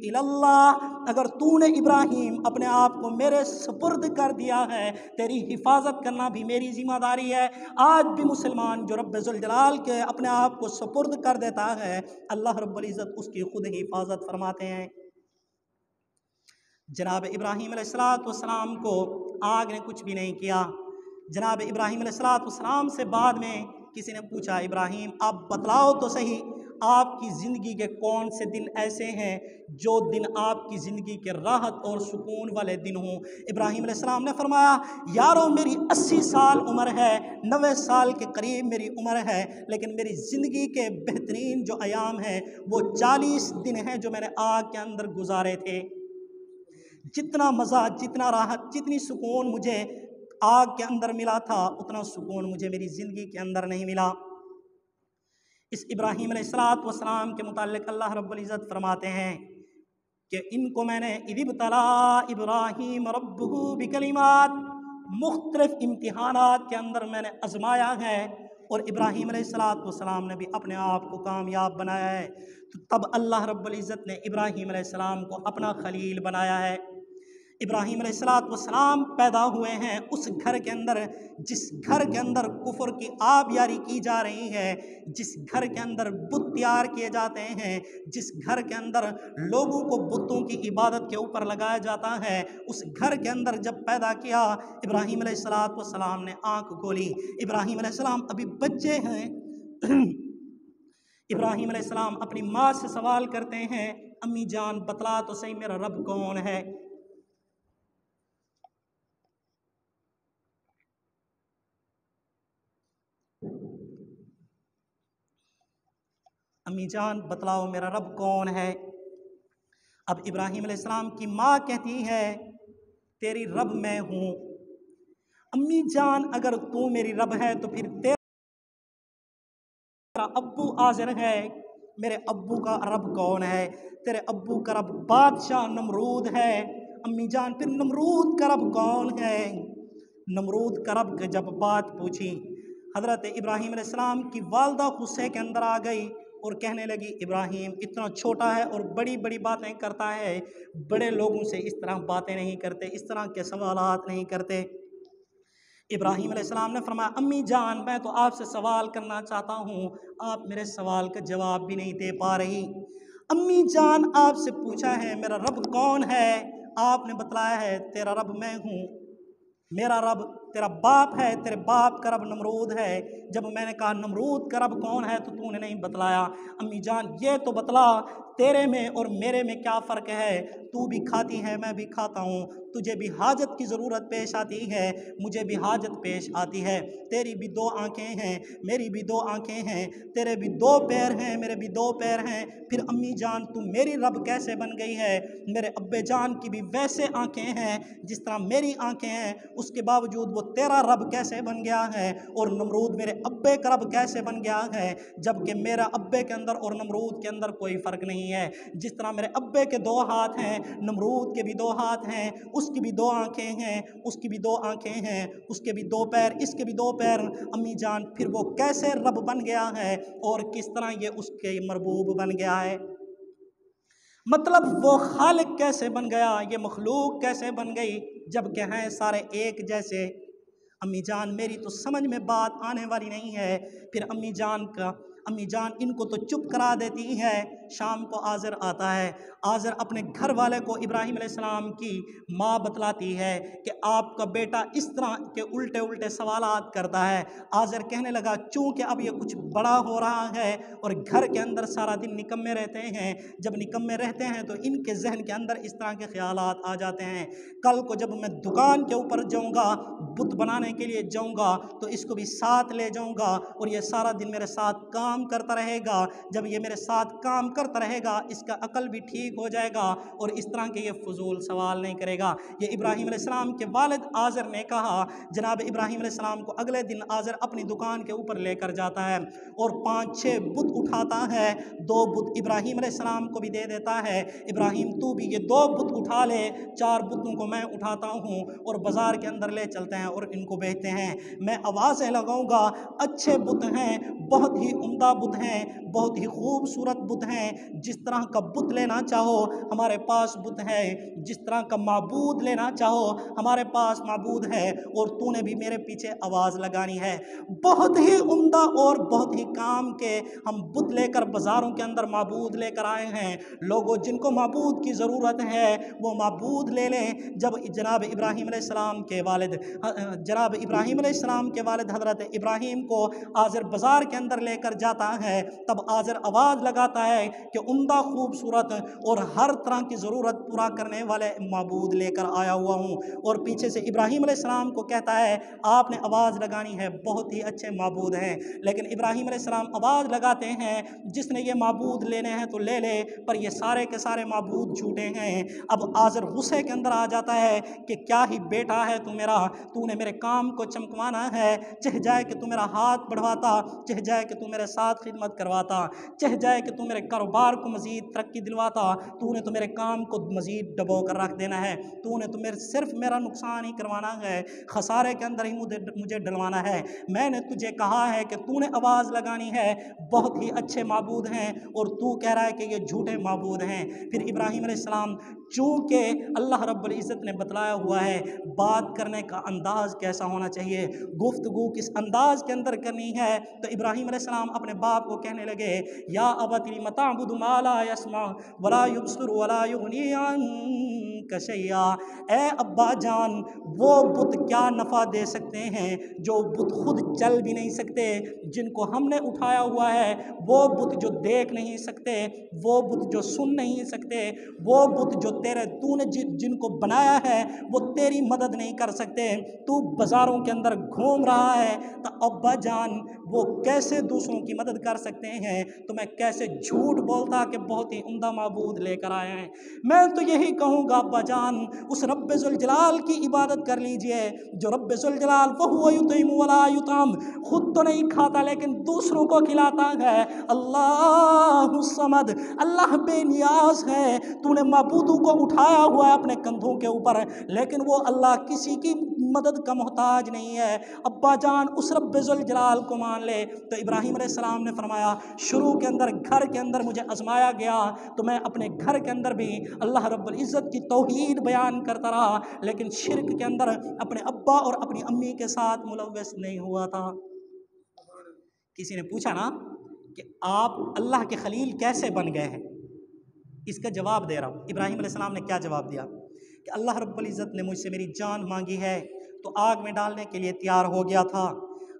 Speaker 1: इलल्लाह, अगर तूने इब्राहीम अपने आप को मेरे सुपुर्द कर दिया है, तेरी हिफाजत करना भी मेरी ज़िम्मेदारी है। आज भी मुसलमान जो रब्बे ज़ुल जलाल के अपने आप को सुपुर्द कर देता है, अल्लाह रब्बुल इज़्ज़त उसकी खुद हिफाजत फरमाते हैं। जनाब इब्राहीम अलैहिस्सलाम को आग ने कुछ भी नहीं किया। जनाब इब्राहीम अलैहिस्सलाम से बाद में किसी ने पूछा इब्राहीम आप बतलाओ तो सही, आपकी ज़िंदगी के कौन से दिन ऐसे हैं जो दिन आपकी ज़िंदगी के राहत और सुकून वाले दिन हों। इब्राहीम अलैहिस्सलाम ने फरमाया यारो मेरी 80 साल उम्र है, 90 साल के करीब मेरी उम्र है, लेकिन मेरी ज़िंदगी के बेहतरीन जो अयाम हैं वो 40 दिन हैं जो मैंने आग के अंदर गुजारे थे। जितना मज़ा, जितना राहत, जितनी सुकून मुझे आग के अंदर मिला था, उतना सुकून मुझे मेरी ज़िंदगी के अंदर नहीं मिला। इस इब्राहीम अलैहिस्सलाम के मुताल्लिक़ अल्लाह रब्बुल इज़्ज़त फरमाते हैं कि इनको मैंने इब्तला इब्राहीम रब्बुहु बिकलिमात, मुख्तलिफ़ इम्तिहानात के अंदर मैंने आज़माया है और इब्राहीम अलैहिस्सलाम ने भी अपने आप को कामयाब बनाया है। तो तब अल्लाह रब्बुल इज़्ज़त ने इब्राहीम अलैहिस्सलाम को अपना खलील बनाया है। इब्राहीम अलैहिस्सलाम पैदा हुए हैं उस घर के अंदर जिस घर के अंदर कुफ्र की आबियारी की जा रही है, जिस घर के अंदर बुत तैयार किए जाते हैं, जिस घर के अंदर लोगों को बुतों की इबादत के ऊपर लगाया जाता है, उस घर के अंदर जब पैदा किया इब्राहीम अलैहिस्सलाम ने आँख खोली। इब्राहीम अलैहिस्सलाम अभी बच्चे हैं। इब्राहीम अलैहिस्सलाम अपनी माँ से सवाल करते हैं अम्मी जान बतला तो सही मेरा रब कौन है। अम्मी जान बतलाओ मेरा रब कौन है। अब इब्राहीम अलैहिस्सलाम की माँ कहती है तेरी रब मैं हूँ। अम्मी जान अगर तू मेरी रब है तो फिर तेरा अब्बू आज़र है, मेरे अब्बू का रब कौन है। तेरे अब्बू का रब बादशाह नमरूद है। अम्मी जान फिर नमरूद का रब कौन है। नमरूद का रब की जब बात पूछी, हज़रत इब्राहीम अलैहिस्सलाम की वालदा गुस्से के अंदर आ गई और कहने लगी इब्राहीम इतना छोटा है और बड़ी बड़ी बातें करता है, बड़े लोगों से इस तरह बातें नहीं करते, इस तरह के सवालात नहीं करते। इब्राहीम अलैहिस्सलाम ने फरमाया अम्मी जान मैं तो आपसे सवाल करना चाहता हूँ, आप मेरे सवाल का जवाब भी नहीं दे पा रही। अम्मी जान आपसे पूछा है मेरा रब कौन है, आपने बतलाया है तेरा रब मैं हूँ। मेरा रब तेरा बाप है, तेरे बाप का रब नमरूद है। जब मैंने कहा नमरूद का रब कौन है तो तूने नहीं बतलाया। अम्मी जान ये तो बतला, तेरे में और मेरे में क्या फ़र्क है? तू भी खाती है, मैं भी खाता हूँ, तुझे भी हाजत की ज़रूरत पेश आती है, मुझे भी हाजत पेश आती है। तेरी भी दो आँखें हैं, मेरी भी दो आँखें हैं, तेरे भी दो पैर हैं, मेरे भी दो पैर हैं। फिर अम्मी जान तू मेरी रब कैसे बन गई है? मेरे अब्बे जान की भी वैसे आँखें हैं जिस तरह मेरी आँखें हैं, उसके बावजूद वो तेरा रब कैसे बन गया है? और नमरूद मेरे अब्बे का रब कैसे बन गया है? जबकि मेरा अब्बे के अंदर और नमरूद के अंदर कोई फ़र्क नहीं है। जिस तरह मेरे अब्बे के दो हाथ हैं, नमरूद के भी दो हाथ हैं, उसकी भी दो आँखें हैं, उसकी भी दो आँखें हैं, उसके भी दो पैर, इसके भी दो पैर। अम्मी जान फिर वो कैसे रब बन गया है और किस तरह ये उसके मरबूब बन गया है? मतलब वो खालिक कैसे बन गया, ये मखलूक कैसे बन गई, जबकि हैं सारे एक जैसे। अम्मी जान मेरी तो समझ में बात आने वाली नहीं है। फिर अम्मी जान इनको तो चुप करा देती है। शाम को आज़र आता है। आज़र अपने घर वाले को इब्राहीम अलैहिस्सलाम की माँ बतलाती है कि आपका बेटा इस तरह के उल्टे उल्टे सवालात करता है। आज़र कहने लगा चूँकि अब ये कुछ बड़ा हो रहा है और घर के अंदर सारा दिन निकम्मे रहते हैं, जब निकम्मे रहते हैं तो इनके जहन के अंदर इस तरह के ख्यालात आ जाते हैं। कल को जब मैं दुकान के ऊपर जाऊँगा, बुत बनाने के लिए जाऊँगा, तो इसको भी साथ ले जाऊँगा और ये सारा दिन मेरे साथ काम करता रहेगा। जब ये मेरे साथ काम करता रहेगा, इसका अकल भी ठीक हो जाएगा और इस तरह के ये फजूल सवाल नहीं करेगा। ये इब्राहीम अलैहिस्सलाम के वालिद आज़र ने कहा। जनाब इब्राहीम अलैहिस्सलाम को अगले दिन आज़र अपनी दुकान के ऊपर लेकर जाता है और 5-6 बुत उठाता है। 2 बुत इब्राहीम अलैहिस्सलाम को भी दे देता है, इब्राहीम तू भी ये 2 बुत उठा ले, 4 बुतों को मैं उठाता हूँ और बाज़ार के अंदर ले चलते हैं और इनको बेचते हैं। मैं आवाज़ें लगाऊंगा, अच्छे बुत हैं, बहुत ही उम्दा बुत हैं, बहुत ही खूबसूरत बुत हैं। जिस तरह का बुत लेना चाहो हमारे पास बुत है, जिस तरह का माबूद लेना चाहो हमारे पास माबूद है, और तूने भी मेरे पीछे आवाज़ लगानी है। बहुत ही उम्दा और बहुत ही काम के हम बुत लेकर बाज़ारों के अंदर माबूद लेकर आए हैं। लोगों जिनको माबूद की ज़रूरत है वो माबूद ले लें। जब जनाब इब्राहीम अलैहिस्सलाम के वालिद हज़रत इब्राहीम को आज़र बाज़ार के अंदर लेकर जाता है, तब आज़र आवाज़ लगाता है कि उम्दा खूबसूरत और हर तरह की ज़रूरत पूरा करने वाले माबूद लेकर आया हुआ हूँ। और पीछे से इब्राहीम अलैहिस्सलाम को कहता है आपने आवाज़ लगानी है, बहुत ही अच्छे माबूद हैं। लेकिन इब्राहीम अलैहिस्सलाम आवाज़ लगाते हैं जिसने ये माबूद लेने हैं तो ले ले, पर ये सारे के सारे माबूद झूठे हैं। अब आज़र गुस्से के अंदर आ जाता है कि क्या ही बेटा है तू मेरा, तूने मेरे काम को चमकवाना है, चाह जाए कि तू मेरा हाथ बढ़वाता, चाह जाए कि तू मेरे साथ खिदमत करवाता, चाह जाए कि तू मेरे कारोबार को मज़ीद तरक्की दिलवाता, तूने तो मेरे काम को मज़ीद डबो कर रख देना है, तूने तो सिर्फ मेरा नुकसान ही करवाना है, खसारे के अंदर ही मुझे डलवाना है। मैंने तुझे कहा है कि तूने आवाज़ लगानी है, बहुत ही अच्छे माबूद हैं और तू कह रहा है कि ये झूठे माबूद हैं। फिर इब्राहीम अलैहिस्सलाम, चूँकि अल्लाह रब्बुल इज़्ज़त ने बतलाया हुआ है बात करने का अंदाज़ कैसा होना चाहिए, गुफ्तगू किस अंदाज के अंदर करनी है, तो इब्राहीम अलैहिस्सलाम अपने बाप को कहने लगे या अबती लिम तअबुदु मा ला यस्मा वला युबसिरु वला युगनी अन्का शैया। ए अब्बा जान, वो बुत क्या नफ़ा दे सकते हैं जो बुत खुद चल भी नहीं सकते, जिनको हमने उठाया हुआ है, वो बुत जो देख नहीं सकते, वो बुत जो सुन नहीं सकते, वो बुत जो तूने जिनको बनाया है वो तेरी मदद नहीं कर सकते। तू बाज़ारों के अंदर घूम रहा है तो अब्बा जान वो कैसे दूसरों की मदद कर सकते हैं, तो मैं कैसे झूठ बोलता कि बहुत ही उम्दा माबूद लेकर आए हैं। मैं तो यही कहूँगा अब्बा जान, उस रब्बे ज़ुल जलाल की इबादत कर लीजिए जो रब्बे ज़ुल जलाल वहुव युतइमु वला युतअम, खुद तो नहीं खाता लेकिन दूसरों को खिलाता है। अल्लाहु समद, अल्लाह बेनियाज है। तूने माबूदों को उठाया हुआ है अपने कंधों के ऊपर, लेकिन वो अल्लाह किसी की मदद का मोहताज नहीं है। अब्बा जान उस रब्बे ज़ुल जलाल को मान ले। तो इब्राहीम अलैहिस्सलाम ने फरमाया शुरू के अंदर घर के अंदर मुझे आजमाया गया तो मैं अपने घर के अंदर भी अल्लाह रब्बुल इज़्ज़त की तौहीद बयान करता रहा, लेकिन शिर्क के अंदर अपने अब्बा और अपनी अम्मी के साथ मुलव्वस नहीं हुआ था। किसी ने पूछा ना कि आप अल्लाह के खलील कैसे बन गए हैं, इसका जवाब दे रहा हूँ। इब्राहीम अलैहिस्सलाम ने क्या जवाब दिया? کہ اللہ رب العزت نے مجھ سے میری جان مانگی ہے تو آگ میں ڈالنے کے لیے تیار ہو گیا تھا،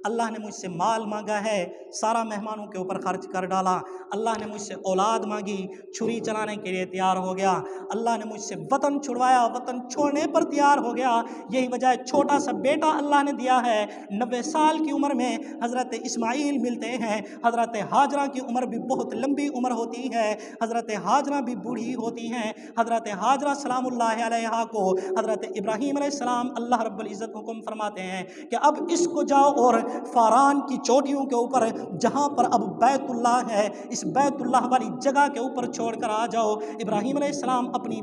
Speaker 1: اللہ نے مجھ سے مال مانگا ہے سارا مہمانوں کے اوپر خرچ کر ڈالا، اللہ نے مجھ سے اولاد مانگی چھری چلانے کے لیے تیار ہو گیا، اللہ نے مجھ سے وطن چھڑوایا وطن چھوڑنے پر تیار ہو گیا۔ یہی وجہ ہے چھوٹا سا بیٹا اللہ نے دیا ہے، 90 سال کی عمر میں حضرت اسماعیل ملتے ہیں، حضرت ہاجرہ کی عمر بھی بہت لمبی عمر ہوتی ہے، حضرت ہاجرہ بھی بوڑھی ہوتی ہیں، حضرت ہاجرہ سلام اللہ علیہا کو حضرت ابراہیم علیہ السلام اللہ رب العزت حکم فرماتے ہیں کہ اب اس کو جاؤ اور فاران کی چوٹیوں کے اوپر جہاں پر اب بیت اللہ ہے اس بیت اللہ والی جگہ کے اوپر چھوڑ کر آ جاؤ۔ ابراہیم علیہ السلام اپنی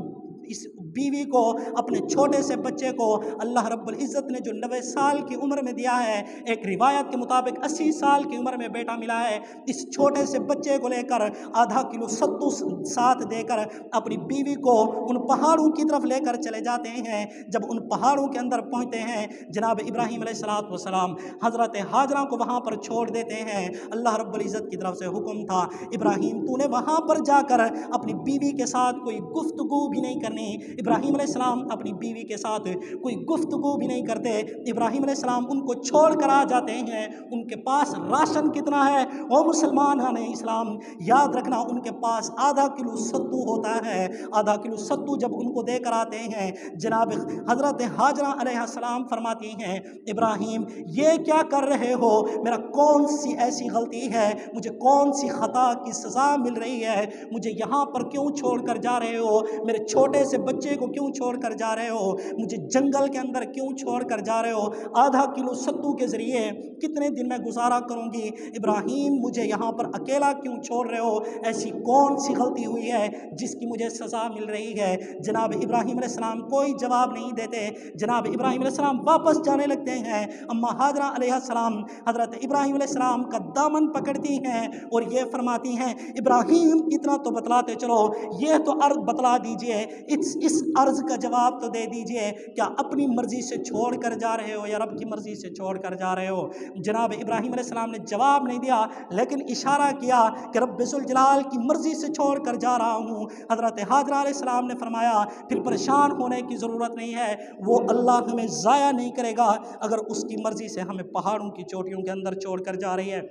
Speaker 1: اس بیوی کو اپنے چھوٹے سے بچے کو اللہ رب العزت نے جو 90 سال کی عمر میں دیا ہے، ایک روایت کے مطابق 80 سال کی عمر میں بیٹا ملا ہے، اس چھوٹے سے بچے کو لے کر آدھا کلو ستو ساتھ دے کر اپنی بیوی کو ان پہاڑوں کی طرف لے کر چلے جاتے ہیں۔ جب ان پہاڑوں کے اندر پہنچتے ہیں جناب ابراہیم علیہ السلام حضرت ہاجرہ کو وہاں پر چھوڑ دیتے ہیں۔ اللہ رب العزت کی طرف سے حکم تھا ابراہیم تو نے وہاں پر جا کر اپنی بیوی کے ساتھ کوئی گفتگو بھی نہیں کرنی۔ ابراہیم علیہ السلام اپنی بیوی کے ساتھ کوئی گفتگو بھی نہیں کرتے، ابراہیم علیہ السلام ان کو چھوڑ کر آ جاتے ہیں۔ ان کے پاس راشن کتنا ہے او مسلمان اسلام یاد رکھنا، ان کے پاس آدھا کلو ستو ہوتا ہے، آدھا کلو ستو جب ان کو دے کر آتے ہیں جناب حضرت ہاجرہ علیہ السلام فرماتی ہیں ابراہیم یہ کیا کر رہے ہو، میرا کون سی ایسی غلطی ہے، مجھے کون سی خطا کی سزا مل رہی ہے، مجھے یہاں پر کیوں چھوڑ کر جا رہے ہو، میرے چھوٹے سے بچے کو کیوں چھوڑ کر جا رہے ہو، مجھے جنگل کے اندر کیوں چھوڑ کر جا رہے ہو، آدھا کلو ستو کے ذریعے کتنے دن میں گزارا کروں گی، ابراہیم مجھے یہاں پر اکیلا کیوں چھوڑ رہے ہو، ایسی کون سی غلطی ہوئی ہے جس کی مجھے سزا مل رہی ہے۔ جناب ابراہیم علیہ السلام کوئی جواب نہیں دیتے، جناب ابراہیم علیہ السلام واپس جانے لگتے ہیں، اما ہاجرہ علیہ السلام حضرت ابراہیم علیہ السلام کا دامن پکڑتی ہیں اور یہ فرماتی ہیں ابراہیم اتنا تو بتلاتے چلو، یہ تو عرض بتلا دیجئے، اس عرض کا جواب تو دے دیجئے، کیا اپنی مرضی سے چھوڑ کر جا رہے ہو یا رب کی مرضی سے چھوڑ کر جا رہے ہو۔ جناب ابراہیم علیہ السلام نے جواب نہیں دیا لیکن اشارہ کیا کہ رب ذوالجلال کی مرضی سے چھوڑ کر جا رہا ہوں۔ حضرت ہاجرہ علیہ السلام نے فرمایا پھر پریشان ہونے کی ضرورت نہیں ہے، وہ اللہ ہمیں ضائع نہیں کرے گا اگر اس کی مرضی سے ہمیں پہاڑوں کی چوٹیوں کے اندر چھوڑ کر جا رہی ہے۔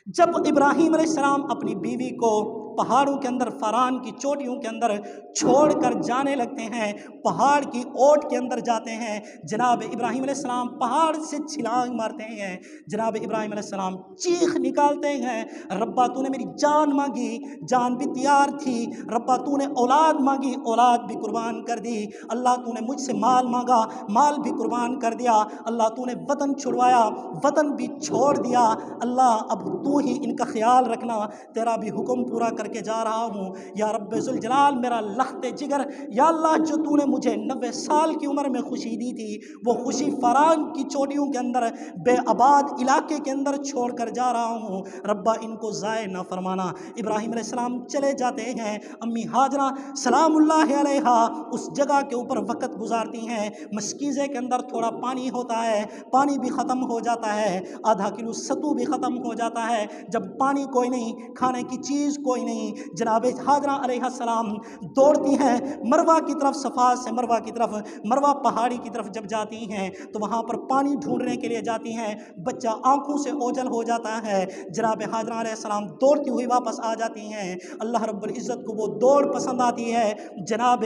Speaker 1: جب ابراہیم علیہ السلام اپنی بیوی کو پہاڑوں کے اندر فاران کی چوٹیوں کے اندر چھوڑ کر جانے لگتے ہیں، پہاڑ کی اوٹ کے اندر جاتے ہیں، جناب ابراہیم علیہ السلام پہاڑ سے چھلانگ مارتے ہیں، جناب ابراہیم علیہ السلام چیخ نکالتے ہیں ربا تو نے میری جان مانگی، جان بھی تیار تھی، ربا تو نے اولاد مانگی، اولاد بھی قربان کر دی، اللہ تو نے مجھ سے مال مانگا، مال بھی قربان کر دیا، اللہ تو نے وطن چھڑوایا، وطن بھی چھوڑ دیا، اللہ اب تو ہی ان کا خیال رکھنا، تیرا بھی حکم پورا کر کے جا رہا ہوں، یا رب ذوالجلال میرا لخت جگر، یا اللہ جو تو نے مجھے 90 سال کی عمر میں خوشی دی تھی وہ خوشی فاران کی چوٹیوں کے اندر بے آباد علاقے کے اندر چھوڑ کر جا رہا ہوں، ربا ان کو ضائع نہ فرمانا۔ ابراہیم علیہ السلام چلے جاتے ہیں، امی ہاجرہ سلام اللہ علیہا اس جگہ کے اوپر وقت گزارتی ہیں، مشکیزے کے اندر تھوڑا پانی ہوتا ہے، پانی بھی ختم ہو جاتا ہے، آدھا کلو ستو بھی ختم ہو جاتا ہے، جب پانی کوئی نہیں، کھانے کی چیز کوئی نہیں، جناب ہاجرہ علیہ السلام دوڑتی ہیں مروہ کی طرف، صفا سے مروہ کی طرف، مروہ پہاڑی کی طرف جب جاتی ہیں تو وہاں پر پانی ڈھونڈنے کے لیے جاتی ہیں، بچہ آنکھوں سے اوجھل ہو جاتا ہے، جناب ہاجرہ علیہ السلام دوڑتی ہوئی واپس آ جاتی ہیں، اللہ رب العزت کو وہ دوڑ پسند آتی ہے، جناب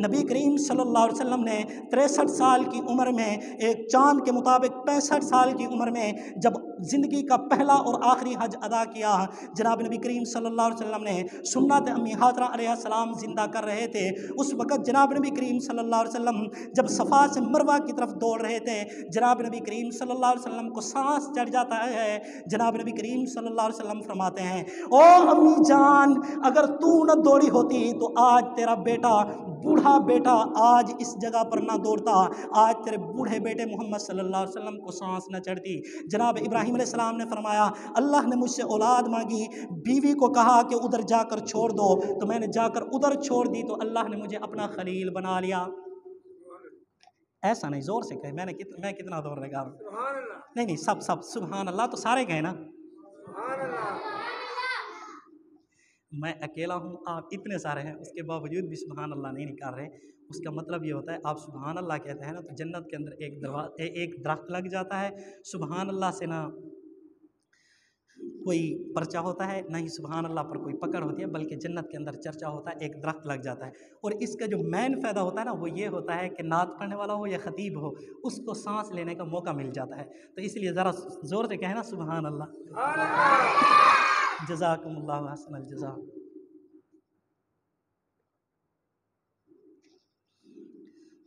Speaker 1: نبی کریم صلی اللہ علیہ وسلم نے 63 سال کی عمر میں، ایک چاند کے مطابق 65 سال کی عمر میں جب زندگی کا پہلا اور آخری حج ادا کیا، جناب نبی کریم صلی اللہ علیہ وسلم نے سنت امی ہاجرہ علیہ السلام زندہ کر رہے تھے، اس وقت جناب نبی کریم صلی اللہ علیہ وسلم جب صفا سے مروہ کی طرف دوڑ رہے تھے، جناب نبی کریم صلی اللہ علیہ وسلم کو سانس چڑھ جاتا ہے، جناب نبی کریم صلی اللہ علیہ وسلم فرماتے ہیں او امی جان اگر تو نہ دوڑی ہوتی تو آج تیرا بیٹا بوڑھا بیٹا آج اس جگہ پر نہ دوڑتا، آج تیرے بوڑھے بیٹے محمد صلی اللہ علیہ وسلم کو سانس نہ چڑھتی۔ جناب ابراہیم علیہ السلام نے فرمایا اللہ نے مجھ سے اولاد مانگی، بیوی کو کہا کہ ادھر جا کر چھوڑ دو تو میں نے جا کر ادھر چھوڑ دی تو اللہ نے مجھے اپنا خلیل بنا لیا۔ ایسا نہیں، زور سے کہے، میں کتنا دور لگا، نہیں سب سبحان اللہ تو سارے کہیں نا، میں اکیلا ہوں، آپ اتنے سارے ہیں، اس کے باوجود بھی سبحان اللہ نہیں نکال رہے۔ اس کا مطلب یہ ہوتا ہے آپ سبحان اللہ کہتے ہیں نا تو جنت کے اندر ایک درخت لگ جاتا ہے. سبحان اللہ سے نہ کوئی پرچہ ہوتا ہے نہ ہی سبحان اللہ پر کوئی پکڑ ہوتی ہے، بلکہ جنت کے اندر چرچا ہوتا ہے، ایک درخت لگ جاتا ہے. اور اس کا جو مین فائدہ ہوتا ہے نا وہ یہ ہوتا ہے کہ نعت پڑھنے والا ہو یا خطیب ہو اس کو سانس لینے کا موقع مل جاتا ہے. تو اس لیے ذرا زور سے کہیں نا سبحان اللہ. جزاکم اللہ حسن الجزا.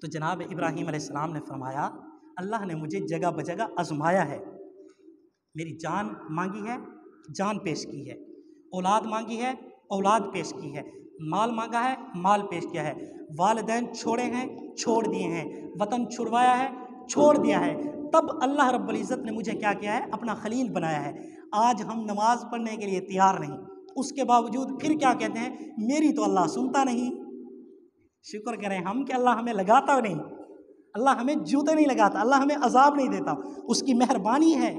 Speaker 1: تو جناب ابراہیم علیہ السلام نے فرمایا اللہ نے مجھے جگہ بجگہ آزمایا ہے. میری جان مانگی ہے، جان پیش کی ہے، اولاد مانگی ہے، اولاد پیش کی ہے، مال مانگا ہے، مال پیش کیا ہے، والدین چھوڑے ہیں، چھوڑ دیے ہیں، وطن چھڑوایا ہے، چھوڑ دیا ہے. تب اللہ رب العزت نے مجھے کیا کیا ہے؟ اپنا خلیل بنایا ہے. آج ہم نماز پڑھنے کے لیے تیار نہیں، اس کے باوجود پھر کیا کہتے ہیں؟ میری تو اللہ سنتا نہیں. شکر کریں ہم کہ اللہ ہمیں لگاتا نہیں، اللہ ہمیں جوتے نہیں لگاتا، اللہ ہمیں عذاب نہیں دیتا، اس کی مہربانی ہے.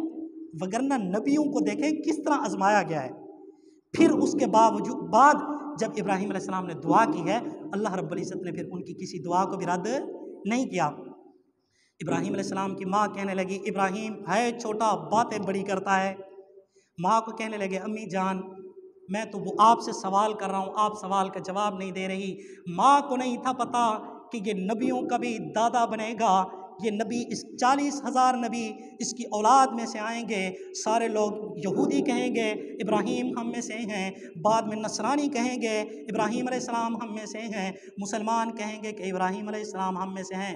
Speaker 1: وگرنہ نبیوں کو دیکھیں کس طرح آزمایا گیا ہے. پھر اس کے بعد جب ابراہیم علیہ السلام نے دعا کی ہے اللہ رب العزت نے پھر ان کی کسی دعا کو بھی رد نہیں کیا. ابراہیم علیہ السلام کی ماں کہنے لگی ابراہیم ہے چھوٹا باتیں بڑی کرتا ہے. ماں کو کہنے لگے امی جان میں تو وہ آپ سے سوال کر رہا ہوں، آپ سوال کا جواب نہیں دے رہی. ماں کو نہیں تھا پتہ کہ یہ نبیوں کا بھی دادا بنے گا. یہ نبی اس 40,000 نبی اس کی اولاد میں سے آئیں گے. سارے لوگ یہودی کہیں گے ابراہیم ہم میں سے ہیں، بعد میں نصرانی کہیں گے ابراہیم علیہ السلام ہم میں سے ہیں، مسلمان کہیں گے کہ ابراہیم علیہ السلام ہم میں سے ہیں.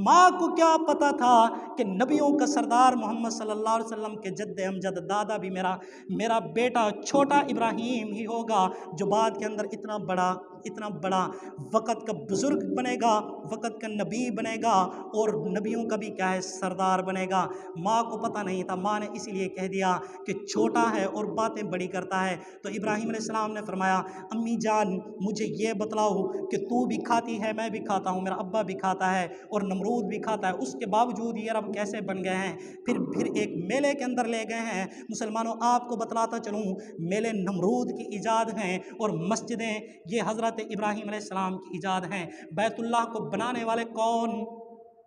Speaker 1: ماں کو کیا پتہ تھا کہ نبیوں کا سردار محمد صلی اللہ علیہ وسلم کے جد امجد دادا بھی میرا بیٹا چھوٹا ابراہیم ہی ہوگا جو بعد کے اندر اتنا بڑا وقت کا بزرگ بنے گا، وقت کا نبی بنے گا اور نبیوں کا بھی کیا ہے سردار بنے گا. ماں کو پتہ نہیں تھا، ماں نے اسی لیے کہہ دیا کہ چھوٹا ہے اور باتیں بڑی کرتا ہے. تو ابراہیم علیہ السلام نے فرمایا امی جان مجھے یہ بتلاؤ کہ تو بھی کھاتی ہے، میں بھی کھاتا ہوں، میرا ابا بھی کھاتا ہے اور نمرود بھی کھاتا ہے، اس کے باوجود یہ رب کیسے بن گئے ہیں؟ پھر ایک میلے کے اندر لے گئے ہیں. مسلمانوں آپ کو بتلاتا چلوں میلے نمرود کی ایجاد ہیں اور مسجدیں یہ حضرت ابراہیم علیہ السلام کی ایجاد ہیں. بیت اللہ کو بنانے والے کون؟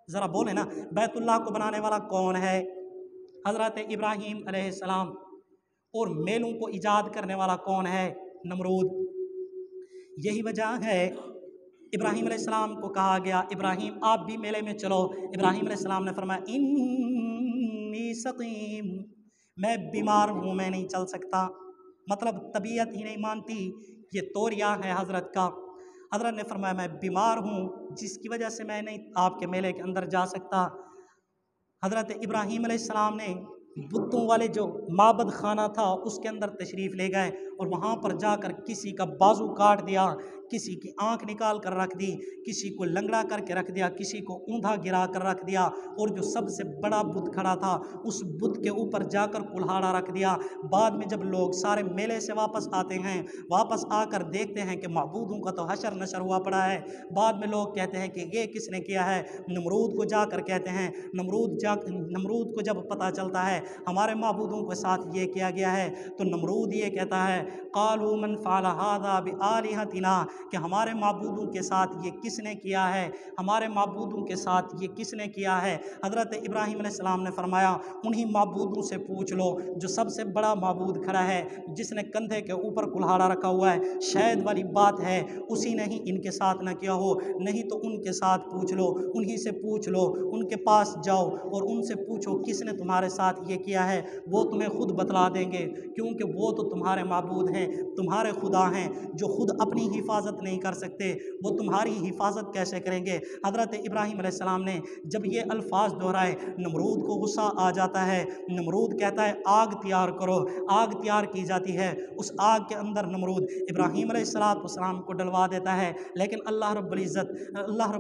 Speaker 1: ذرا بولیں نا، بیت اللہ کو بنانے والا کون ہے؟ حضرت ابراہیم علیہ السلام. اور میلوں کو ایجاد کرنے والا کون ہے؟ نمرود. یہی وجہ ہے ابراہیم علیہ السلام کو کہا گیا ابراہیم آپ بھی میلے میں چلو. ابراہیم علیہ السلام نے فرمایا انی سقیم، میں بیمار ہوں، میں نہیں چل سکتا. مطلب طبیعت ہی نہیں مانتی. یہ توریہ ہے حضرت کا. حضرت نے فرمایا میں بیمار ہوں جس کی وجہ سے میں نہیں آپ کے میلے کے اندر جا سکتا. حضرت ابراہیم علیہ السلام نے بتوں والے جو معبد خانہ تھا اس کے اندر تشریف لے گئے اور وہاں پر جا کر کسی کا بازو کاٹ دیا، کسی کی آنکھ نکال کر رکھ دی، کسی کو لنگڑا کر کے رکھ دیا، کسی کو اوندھا گرا کر رکھ دیا، اور جو سب سے بڑا بت کھڑا تھا اس بت کے اوپر جا کر کلہاڑا رکھ دیا. بعد میں جب لوگ سارے میلے سے واپس آتے ہیں، واپس آ کر دیکھتے ہیں کہ معبودوں کا تو حشر نشر ہوا پڑا ہے. بعد میں لوگ کہتے ہیں کہ یہ کس نے کیا ہے؟ نمرود کو جا کر کہتے ہیں. نمرود کو جب پتہ چلتا ہے ہمارے معبودوں کے ساتھ یہ کیا گیا ہے تو نمرود یہ کہتا ہے قالوا من فعل هذا بآلهتنا، کہ ہمارے معبودوں کے ساتھ یہ کس نے کیا ہے؟ ہمارے معبودوں کے ساتھ یہ کس نے کیا ہے؟ حضرت ابراہیم علیہ السلام نے فرمایا انہی معبودوں سے پوچھ لو جو سب سے بڑا معبود کھڑا ہے، جس نے کندھے کے اوپر کلہاڑا رکھا ہوا ہے. شاید والی بات ہے اسی نے ہی ان کے ساتھ نہ کیا ہو، نہیں تو ان کے ساتھ پوچھ لو، انہی سے پوچھ لو، ان کے پاس جاؤ اور ان سے پوچھو کس نے تمہارے ساتھ یہ کیا ہے. وہ تمہیں خود بتلا دیں گے کیونکہ وہ تو تمہارے معبود ہیں، تمہارے خدا ہیں جو خود اپنی حفاظت نہیں کر سکتے، وہ تمہاری حفاظت کیسے کریں گے؟ حضرت ابراہیم علیہ السلام نے جب یہ الفاظ دہرائے نمرود کو غصہ آ جاتا ہے. نمرود کہتا ہے آگ تیار کرو. آگ تیار کی جاتی ہے، اس آگ کے اندر نمرود ابراہیم علیہ السلام کو ڈلوا دیتا ہے. لیکن اللہ رب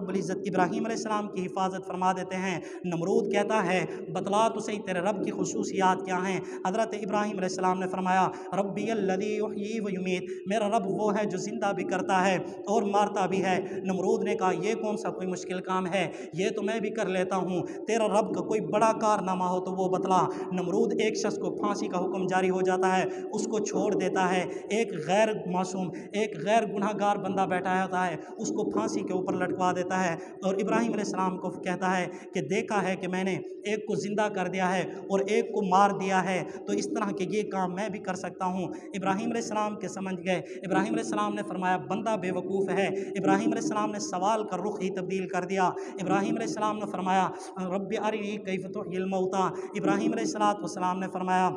Speaker 1: العزت ابراہیم علیہ السلام کی حفاظت فرما دیتے ہیں. نمرود کہتا ہے بتلا تو صحیح تیرے رب کی खसूसियात क्या हैं? हज़रत इब्राहीम अलैहिस्सलाम ने फरमाया रब्बी अल्लज़ी युहयी व युमीत, मेरा रब वो है जो ज़िंदा भी करता है और मारता भी है। नमरूद ने कहा ये कौन सा कोई मुश्किल काम है, ये तो मैं भी कर लेता हूँ, तेरा रब का कोई बड़ा कारनामा हो तो वो बतला। नमरूद एक शख्स को फांसी का हुक्म जारी हो जाता है, उसको छोड़ देता है। एक गैर मासूम, एक गैर गुनहगार बंदा बैठा होता है, उसको फांसी के ऊपर लटकवा देता है और इब्राहीम अलैहिस्सलाम को कहता है कि देखा है कि मैंने एक को ज़िंदा कर दिया है और एक को मार दिया है, तो इस तरह के ये काम मैं भी कर सकता हूँ। इब्राहीम अलैहिस्सलाम के समझ गए। इब्राहीम अलैहिस्सलाम ने फरमाया बंदा बेवकूफ़ है। इब्राहीम अलैहिस्सलाम ने सवाल का रुख ही तब्दील कर दिया। इब्राहीम अलैहिस्सलाम ने फरमाया रब्बी अरिनी कैफ़ तुह्यिल मौता। इब्राहीम अलैहिस्सलाम ने फरमाया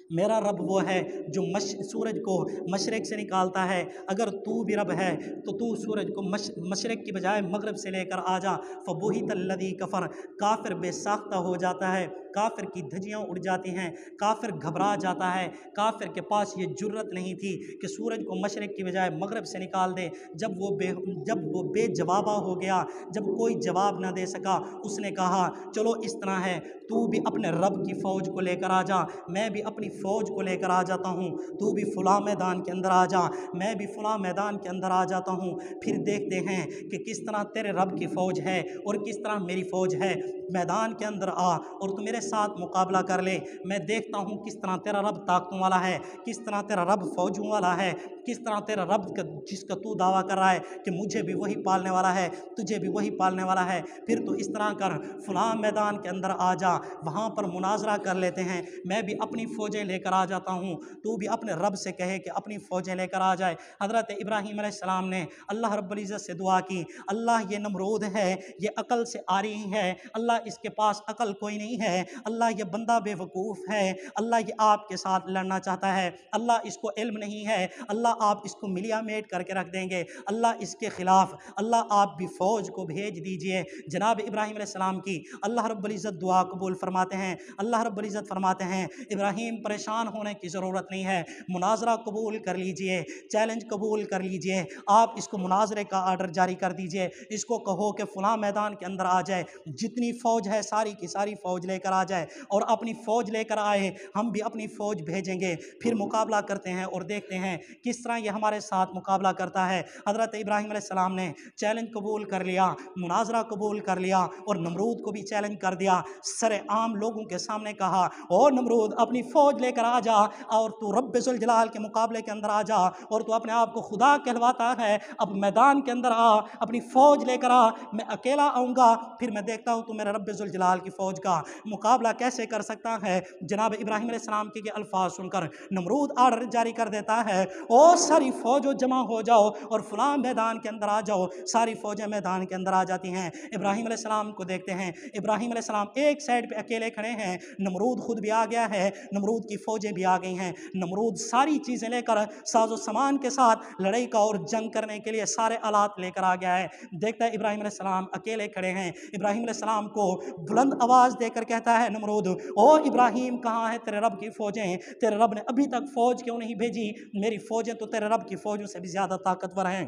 Speaker 1: मेरा रब वो है जो सूरज को मशरक़ से निकालता है। अगर तू भी रब है तो तू सूरज को मशरक़ की बजाय मगरब से लेकर आ जा। फ़बुहितल्लज़ी कफ़र, काफिर बेसाख्ता हो जाता है, काफिर की धज्जियाँ उड़ जाती हैं, काफिर घबरा जाता है। काफिर के पास ये जुर्रत नहीं थी कि सूरज को मशरक़ की बजाय मगरब से निकाल दे। जब वो बेजवाबा हो गया, जब कोई जवाब ना दे सका, उसने कहा चलो इस तरह है, तू भी अपने रब की फ़ौज को लेकर आ जा, मैं भी अपनी फ़ौज को लेकर आ जाता हूँ। तू भी फ़लाँ मैदान के अंदर आ जा, मैं भी फ़लाँ मैदान के अंदर आ जाता हूँ। फिर देखते हैं कि किस तरह तेरे रब की फ़ौज है और किस तरह मेरी फ़ौज है। मैदान के अंदर आ और तू मेरे साथ मुकाबला कर ले। मैं देखता हूँ किस तरह तेरा रब ताकतों वाला है, किस तरह तेरा रब फ़ौजों वाला है, किस तरह तेरा रब जिसका तू दावा कर रहा है कि मुझे भी वही पालने वाला है, तुझे भी वही पालने वाला है। फिर तो इस तरह कर, फ़लाँ मैदान के अंदर आ जा, वहाँ पर मुनाजरा कर लेते हैं। मैं भी अपनी फ़ौजें लेकर आ जाता हूँ, तू भी अपने रब से कहे कि अपनी फ़ौजें लेकर आ जाए। हज़रत इब्राहीम अलैहिस्सलाम ने अल्लाह रब्बुल इज़्ज़त से दुआ की, अल्लाह ये नमरूद है, ये अकल से आ रही है, अल्लाह इसके पास अकल कोई नहीं है, अल्लाह ये बंदा बेवकूफ़ है, अल्लाह ये आपके साथ लड़ना चाहता है, अल्लाह इसको इल्म नहीं है, अल्लाह आप इसको मिलिया मेट करके रख देंगे, अल्लाह इसके ख़िलाफ़ अल्लाह आप भी फ़ौज को भेज दीजिए। जनाब इब्राहीम अलैहिस्सलाम की अल्लाह रब्बुल इज़्ज़त दुआ कबूल फरमाते हैं। अल्लाह रब्बुल इज़्ज़त फरमाते हैं इब्राहीम परेशान होने की ज़रूरत नहीं है, मुनाजरा कबूल कर लीजिए, चैलेंज कबूल कर लीजिए, आप इसको मुनाजरे का आर्डर जारी कर दीजिए, इसको कहो कि फ़लाँ मैदान के अंदर आ जाए, जितनी फ़ौज है सारी की सारी फ़ौज लेकर आ जाए और अपनी फ़ौज लेकर आए, हम भी अपनी फ़ौज भेजेंगे, फिर मुकाबला करते हैं और देखते हैं किस तरह ये हमारे साथ मुकाबला करता है। हज़रत इब्राहीम अलैहिस्सलाम ने चैलेंज कबूल कर लिया, मुनाजरा कबूल कर लिया और नमरूद को भी चैलेंज कर दिया। सरे आम लोगों के सामने कहा ओ नमरूद अपनी फ़ौज लेकर आ जा और तू रब्बे ज़ुल जलाल के मुकाबले के अंदर आ जा और तू अपने आप को खुदा कहलवाता है, अब मैदान के अंदर आ, अपनी फ़ौज लेकर आ, मैं अकेला आऊँगा, फिर मैं देखता हूँ तू मेरे रब्बे ज़ुल जलाल की फ़ौज का मुकाबला कैसे कर सकता है। जनाब इब्राहीम अलैहिस्सलाम के अल्फाज सुनकर नमरूद आर्डर जारी कर देता है, ओ सारी फ़ौजों जमा हो जाओ और फ़लाँ मैदान के अंदर आ जाओ। सारी फ़ौजें मैदान के अंदर आ जाती हैं। इब्राहीम अलैहिस्सलाम को देखते हैं, इब्राहीम अलैहिस्सलाम एक साइड पे अकेले खड़े हैं, नमरूद खुद भी आ गया है, नमरूद की फ़ौजें भी आ गई हैं। नमरूद सारी चीज़ें लेकर साजो सामान के साथ लड़ाई का और जंग करने के लिए सारे आलात लेकर आ गया है। देखता है इब्राहीम अलैहिस्सलाम अकेले खड़े हैं। इब्राहीम अलैहिस्सलाम को बुलंद आवाज़ देकर कहता है नमरूद, ओ इब्राहीम कहाँ है तेरे रब की फ़ौजें, तेरे रब ने अभी तक फ़ौज क्यों नहीं भेजी? मेरी फ़ौजें तो तेरे रब की फ़ौजों से भी ज़्यादा ताकतवर हैं,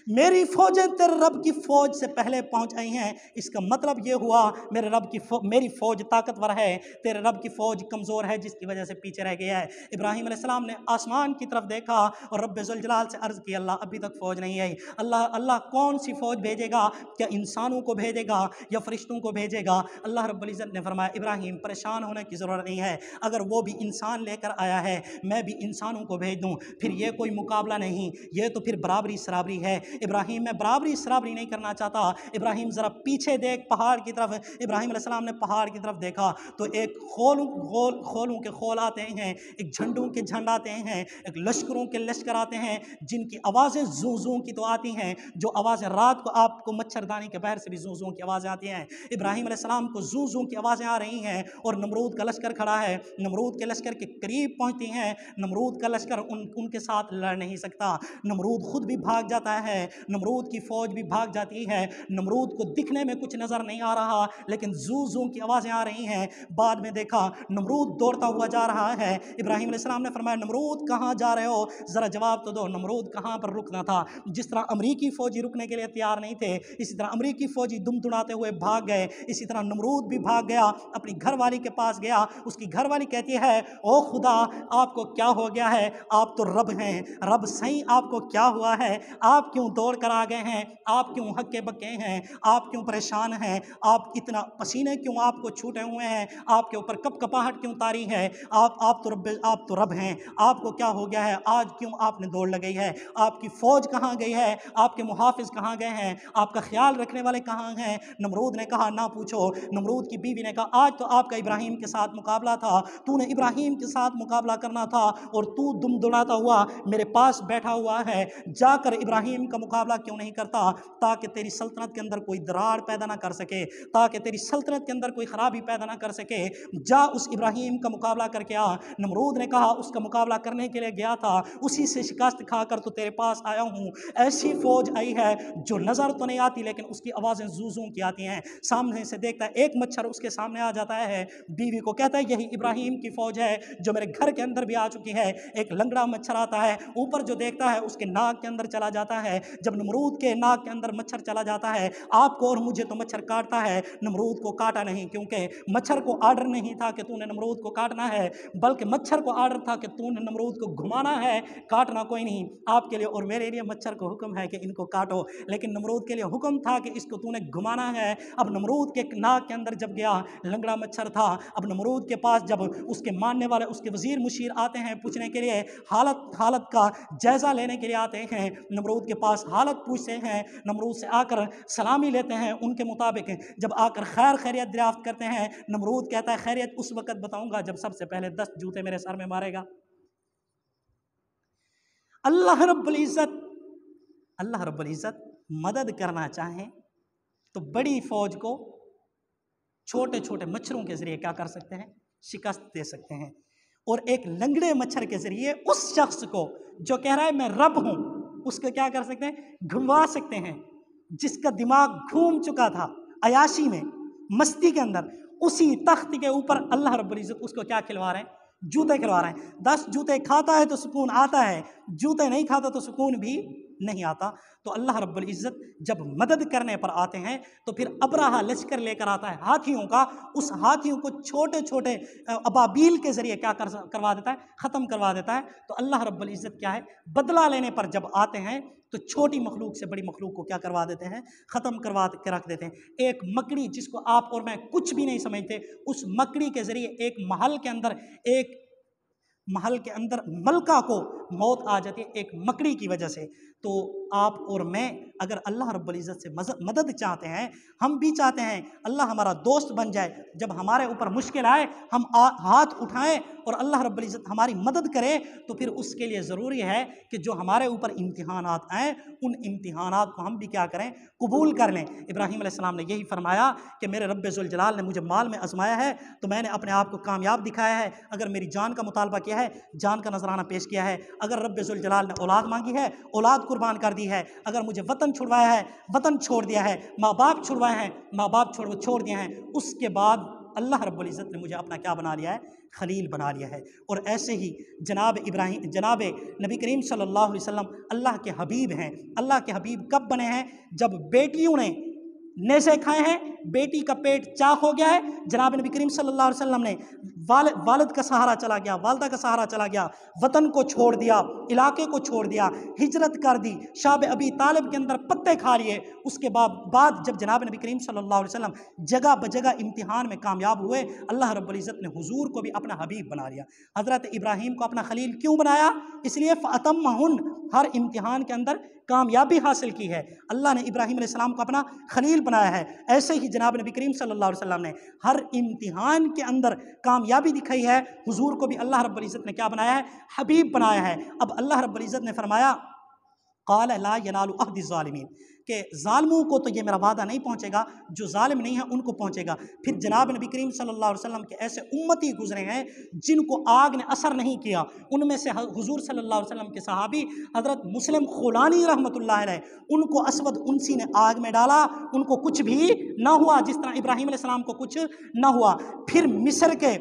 Speaker 1: मेरी फ़ौजें तेरे रब की फ़ौज से पहले पहुंच आई हैं। इसका मतलब ये हुआ मेरे रब की मेरी फ़ौज ताकतवर है, तेरे रब की फ़ौज कमज़ोर है जिसकी वजह से पीछे रह गया है। इब्राहीम अलैहिस्सलाम ने आसमान की तरफ देखा और रब्बे ज़ुल जलाल से अर्ज़ की अल्लाह अभी तक फ़ौज नहीं आई, अल्लाह कौन सी फ़ौज भेजेगा? क्या इंसानों को भेजेगा या फरिश्तों को भेजेगा? अल्लाह रब्बुल इज़्ज़त ने फरमाया इब्राहीम परेशान होने की ज़रूरत नहीं है, अगर वो भी इंसान लेकर आया है मैं भी इंसानों को भेज दूँ, फिर ये कोई मुकाबला नहीं, ये तो फिर बराबरी सराबरी है। इब्राहीम मैं बराबरी सराबरी नहीं करना चाहता। इब्राहीम ज़रा पीछे देख पहाड़ की तरफ। इब्राहीम अलैहिस्सलाम ने पहाड़ की तरफ देखा तो एक खोलों के खोल आते हैं, एक झंडों के झंड आते हैं, एक लश्करों के लश्कर आते हैं जिनकी आवाज़ें जू जू की तो आती हैं, जो आवाज़ें रात को आपको मच्छरदानी के बाहर से भी जू जू की आवाज़ें आती हैं। इब्राहीम अलैहिस्सलाम को जू जू की आवाज़ें आ रही हैं और नमरूद का लश्कर खड़ा है। नमरूद के लश्कर के करीब पहुँचती हैं, नमरूद का लश्कर उनके साथ लड़ नहीं सकता। नमरूद खुद भी भाग जाता है। नमरूद की फ़ौज भी भाग जाती है। नमरूद को दिखने में कुछ नज़र नहीं आ रहा, लेकिन जू जू की आवाज़ें आ रही हैं। बाद में देखा नमरूद दौड़ता हुआ जा रहा है। इब्राहीम अलैहिस्सलाम ने फरमाया, नमरूद कहाँ जा रहे हो, ज़रा जवाब तो दो, नमरूद कहाँ पर रुकना था। जिस तरह अमरीकी फ़ौजी रुकने के लिए तैयार नहीं थे, इसी तरह अमरीकी फ़ौजी दुम दुड़ाते हुए भाग गए। इसी तरह नमरूद भी भाग गया, अपनी घरवाली के पास गया। उसकी घरवाली कहती है, ओ खुदा, आपको क्या हो गया है, आप तो रब हैं, रब सही आपको क्या हुआ है, आप क्यों दौड़ कर आ गए हैं, आप क्यों हक्के बक्के हैं, आप क्यों परेशान हैं, आप इतना पसीने क्यों आपको छूटे हुए हैं, आपके ऊपर कपकपाहट क्यों तारी है, आप तो रब हैं, आपको क्या हो गया है, आज क्यों आपने दौड़ लगाई है, आपकी फ़ौज कहाँ गई है, आपके मुहाफिज कहाँ गए हैं, आपका ख्याल रखने वाले कहाँ हैं। नमरूद ने कहा, ना पूछो। नमरूद की बीवी ने कहा, आज तो आपका इब्राहीम के साथ मुकाबला था, तूने इब्राहीम के साथ मुकाबला करना था और तू दुम दुड़ाता हुआ मेरे पास बैठा हुआ है, जाकर इब्राहीम का मुकाबला क्यों नहीं करता, ताकि तेरी सल्तनत के अंदर कोई दरार पैदा ना कर सके, ताकि तेरी सल्तनत के अंदर कोई ख़राबी पैदा ना कर सके। जा उस इब्राहीम का मुकाबला करके आ। नमरूद ने कहा, उसका मुकाबला करने के लिए गया था, उसी से शिकस्त खाकर तो तेरे पास आया हूँ। ऐसी फ़ौज आई है जो नज़र तो नहीं आती, लेकिन उसकी आवाज़ें जू जू की आती हैं। सामने से देखता है, एक मच्छर उसके सामने आ जाता है, बीवी को कहता है, यही इब्राहीम की फ़ौज है जो मेरे घर के अंदर भी आ चुकी है। एक लंगड़ा मच्छर आता है, ऊपर जो देखता है उसके नाक के अंदर चला जाता है। जब नमरूद के नाक के अंदर मच्छर चला जाता है, आपको और मुझे तो मच्छर काटता है, नमरूद को काटा नहीं, क्योंकि मच्छर को आर्डर नहीं था कि तूने नमरूद को काटना है, बल्कि मच्छर को आर्डर था कि तूने नमरूद को घुमाना है, काटना कोई नहीं। आपके लिए और मेरे लिए मच्छर को हुक्म है कि इनको काटो, लेकिन नमरूद के लिए हुक्म था कि इसको तूने घुमाना है। अब नमरूद के नाक के अंदर जब गया, लंगड़ा मच्छर था। अब नमरूद के पास जब उसके मानने वाले, उसके वजीर मुशीर आते हैं पूछने के लिए, हालत का जायज़ा लेने के लिए आते हैं, नमरूद के पास हालत पूछते हैं, नमरूद से आकर सलामी लेते हैं उनके मुताबिक। जब आकर खैर खैरियत दरियाफ्त करते हैं, नमरूद कहता है, खैरियत उस वक़्त बताऊंगा जब सबसे पहले 10 जूते मेरे सर में मारेगा। अल्लाह रब्बुल इज़्ज़त मदद करना चाहें तो बड़ी फ़ौज को छोटे छोटे मच्छरों के ज़रिए क्या कर सकते हैं, शिकस्त दे सकते हैं। और एक लंगड़े मच्छर के ज़रिए उस शख्स को जो कह रहा है मैं रब हूँ, उसको क्या कर सकते हैं, घुमा सकते हैं। जिसका दिमाग घूम चुका था अयाशी में, मस्ती के अंदर, उसी तख्त के ऊपर अल्लाह रब्बुल इज़्ज़त उसको क्या खिलवा रहे हैं, जूते खिलवा रहे हैं। 10 जूते खाता है तो सुकून आता है, जूते नहीं खाता तो सुकून भी नहीं आता। तो अल्लाह रब्बुल इज़्ज़त जब मदद करने पर आते हैं तो फिर अबराहा लश्कर लेकर आता है हाथियों का, उस हाथियों को छोटे छोटे अबाबील के ज़रिए क्या करवा देता है, ख़त्म करवा देता है। तो अल्लाह रब्बुल इज़्ज़त क्या है, बदला लेने पर जब आते हैं तो छोटी मखलूक से बड़ी मखलूक को क्या करवा देते हैं, ख़त्म करवा के रख देते हैं। एक मकड़ी जिसको आप और मैं कुछ भी नहीं समझते, उस मकड़ी के ज़रिए एक महल के अंदर मलका को मौत आ जाती है, एक मकड़ी की वजह से। तो आप और मैं अगर अल्लाह रब्बुल इज़्ज़त से मदद चाहते हैं, हम भी चाहते हैं अल्लाह हमारा दोस्त बन जाए, जब हमारे ऊपर मुश्किल आए हम हाथ उठाएं और अल्लाह रब्बुल इज़्ज़त हमारी मदद करे, तो फिर उसके लिए ज़रूरी है कि जो हमारे ऊपर इम्तिहानात आएँ, उन इम्तिहानात को हम भी क्या करें, कबूल कर लें। इब्राहीम अलैहिस्सलाम ने यही फरमाया कि मेरे रब्बे ज़ुल जलाल ने मुझे माल में आज़माया है तो मैंने अपने आप को कामयाब दिखाया है। अगर मेरी जान का मुतालबा किया है, जान का नजराना पेश किया है। अगर रब्बे ज़ुल जलाल ने औलाद मांगी है, औलाद कुर्बान कर दी है। अगर मुझे वतन छुड़वाया है, वतन छोड़ दिया है। माँ बाप छुड़वाए हैं, माँ बाप छोड़ दिए हैं। उसके बाद अल्लाह रब्बुल इज़्ज़त ने मुझे अपना क्या बना लिया है, खलील बना लिया है। और ऐसे ही जनाब नबी करीम सल्लल्लाहु अलैहि वसल्लम अल्लाह के हबीब हैं। अल्लाह के हबीब कब बने हैं, जब बेटियों ने नेज़े खाए हैं, बेटी का पेट चाक हो गया है, जनाब नबी करीम सल्लल्लाहु अलैहि वसल्लम ने वालिद का सहारा चला गया, वालदा का सहारा चला गया, वतन को छोड़ दिया, इलाके को छोड़ दिया, हिजरत कर दी, शाब अबी तालिब के अंदर पत्ते खा लिए। उसके बाद जब जनाब नबी करीम सल्लल्लाहु अलैहि वसल्लम जगह बजगह इम्तिहान में कामयाब हुए, अल्लाह रब्बुल इज़्ज़त ने हुजूर को भी अपना हबीब बना लिया। हज़रत इब्राहीम को अपना खलील क्यों बनाया, इसलिए फ़अतम्महुन, हर इम्तिहान के अंदर कामयाबी हासिल की है। अल्लाह ने इब्राहीम अलैहिस्सलाम को अपना खलील बनाया है। ऐसे ही जनाब नबी करीम सल्लल्लाहु अलैहि वसल्लम ने हर इम्तिहान के अंदर कामयाबी दिखाई है। हुजूर को भी अल्लाह रब्बुल इज़्ज़त ने क्या बनाया है, हबीब बनाया है। अब अल्लाह रब्बुल इज़्ज़त ने फरमाया قال لا ینال عہد الظالمین، کہ ظالموں کو تو یہ میرا وعدہ نہیں پہنچے گا، جو ظالم نہیں ہیں ان کو پہنچے گا۔ پھر جناب نبی کریم صلی اللہ علیہ وسلم کے ایسے امتی گزرے ہیں جن کو آگ نے اثر نہیں کیا، ان میں سے حضور صلی اللہ علیہ وسلم کے صحابی حضرت مسلم خولانی رحمۃ اللہ علیہ، ان کو اسود انسی نے آگ میں ڈالا، ان کو کچھ بھی نہ ہوا، جس طرح ابراہیم علیہ السلام کو کچھ نہ ہوا۔ پھر مصر کے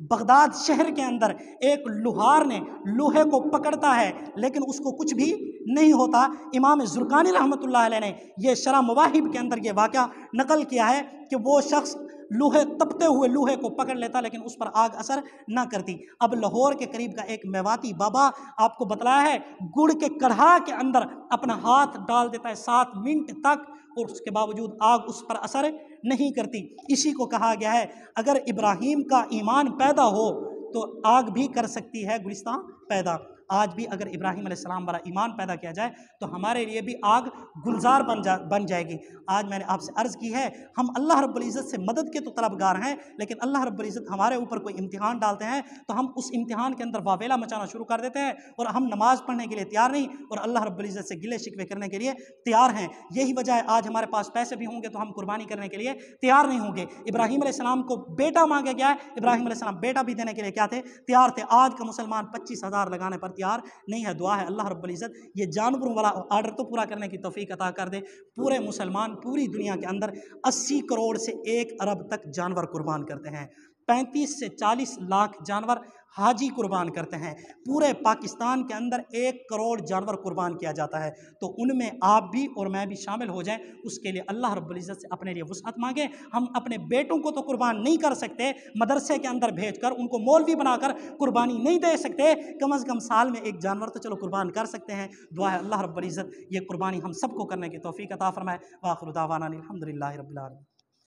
Speaker 1: بغداد شہر کے اندر ایک لوہار نے لوہے کو پکڑتا ہے لیکن اس کو کچھ بھی نہیں ہوتا۔ امام زرقانی رحمۃ اللہ علیہ نے یہ شرح مواہب کے اندر یہ واقعہ نقل کیا ہے کہ وہ شخص لوہے تپتے ہوئے لوہے کو پکڑ لیتا لیکن اس پر آگ اثر نہ کرتی۔ اب لاہور کے قریب کا ایک میواتی بابا آپ کو بتلایا ہے، گڑ کے کڑھا کے اندر اپنا ہاتھ ڈال دیتا ہے 7 منٹ تک، اور اس کے باوجود آگ اس پر اثر نہیں کرتی۔ اسی کو کہا گیا ہے اگر ابراہیم کا ایمان پیدا ہو تو آگ بھی کر سکتی ہے گلستان پیدا۔ آج بھی اگر ابراہیم علیہ السلام والا ایمان پیدا کیا جائے تو ہمارے لیے بھی آگ گلزار بن جائے گی۔ آج میں نے آپ سے عرض کی ہے ہم اللہ رب العزت سے مدد کے تو طلبگار ہیں، لیکن اللہ رب العزت ہمارے اوپر کوئی امتحان ڈالتے ہیں تو ہم اس امتحان کے اندر واویلا مچانا شروع کر دیتے ہیں اور ہم نماز پڑھنے کے لیے تیار نہیں اور اللہ رب العزت سے گلے شکوے کرنے کے لیے تیار ہیں۔ یہی وجہ ہے آج ہمارے پاس پیسے بھی ہوں گے تو ہم قربانی کرنے کے لیے تیار نہیں ہوں گے۔ ابراہیم علیہ السلام کو بیٹا مانگا گیا ہے، ابراہیم علیہ السلام بیٹا بھی دینے کے لیے کیا تھے؟ تیار تھے۔ آج کا مسلمان 25,000 لگانے پر تیار نہیں ہے۔ دعا ہے اللہ رب العزت یہ جانوروں والا آرڈر تو پورا کرنے کی توفیق عطا کر دے۔ پورے مسلمان پوری دنیا کے اندر 80 کروڑ سے 1 ارب تک جانور قربان کرتے ہیں، 35 سے 40 لاکھ جانور حاجی قربان کرتے ہیں۔ پورے پاکستان کے اندر 1 کروڑ جانور قربان کیا جاتا ہے، تو ان میں آپ بھی اور میں بھی شامل ہو جائیں۔ اس کے لیے اللہ رب العزت سے اپنے لیے وسعت مانگیں۔ ہم اپنے بیٹوں کو تو قربان نہیں کر سکتے، مدرسے کے اندر بھیج کر ان کو مولوی بنا کر قربانی نہیں دے سکتے، کم از کم سال میں 1 جانور تو چلو قربان کر سکتے ہیں۔ دعا ہے اللہ رب العزت یہ قربانی ہم سب کو کرنے کی توفیق عطا فرمائے۔ وآخر دعوانا الحمدللہ رب العالمین۔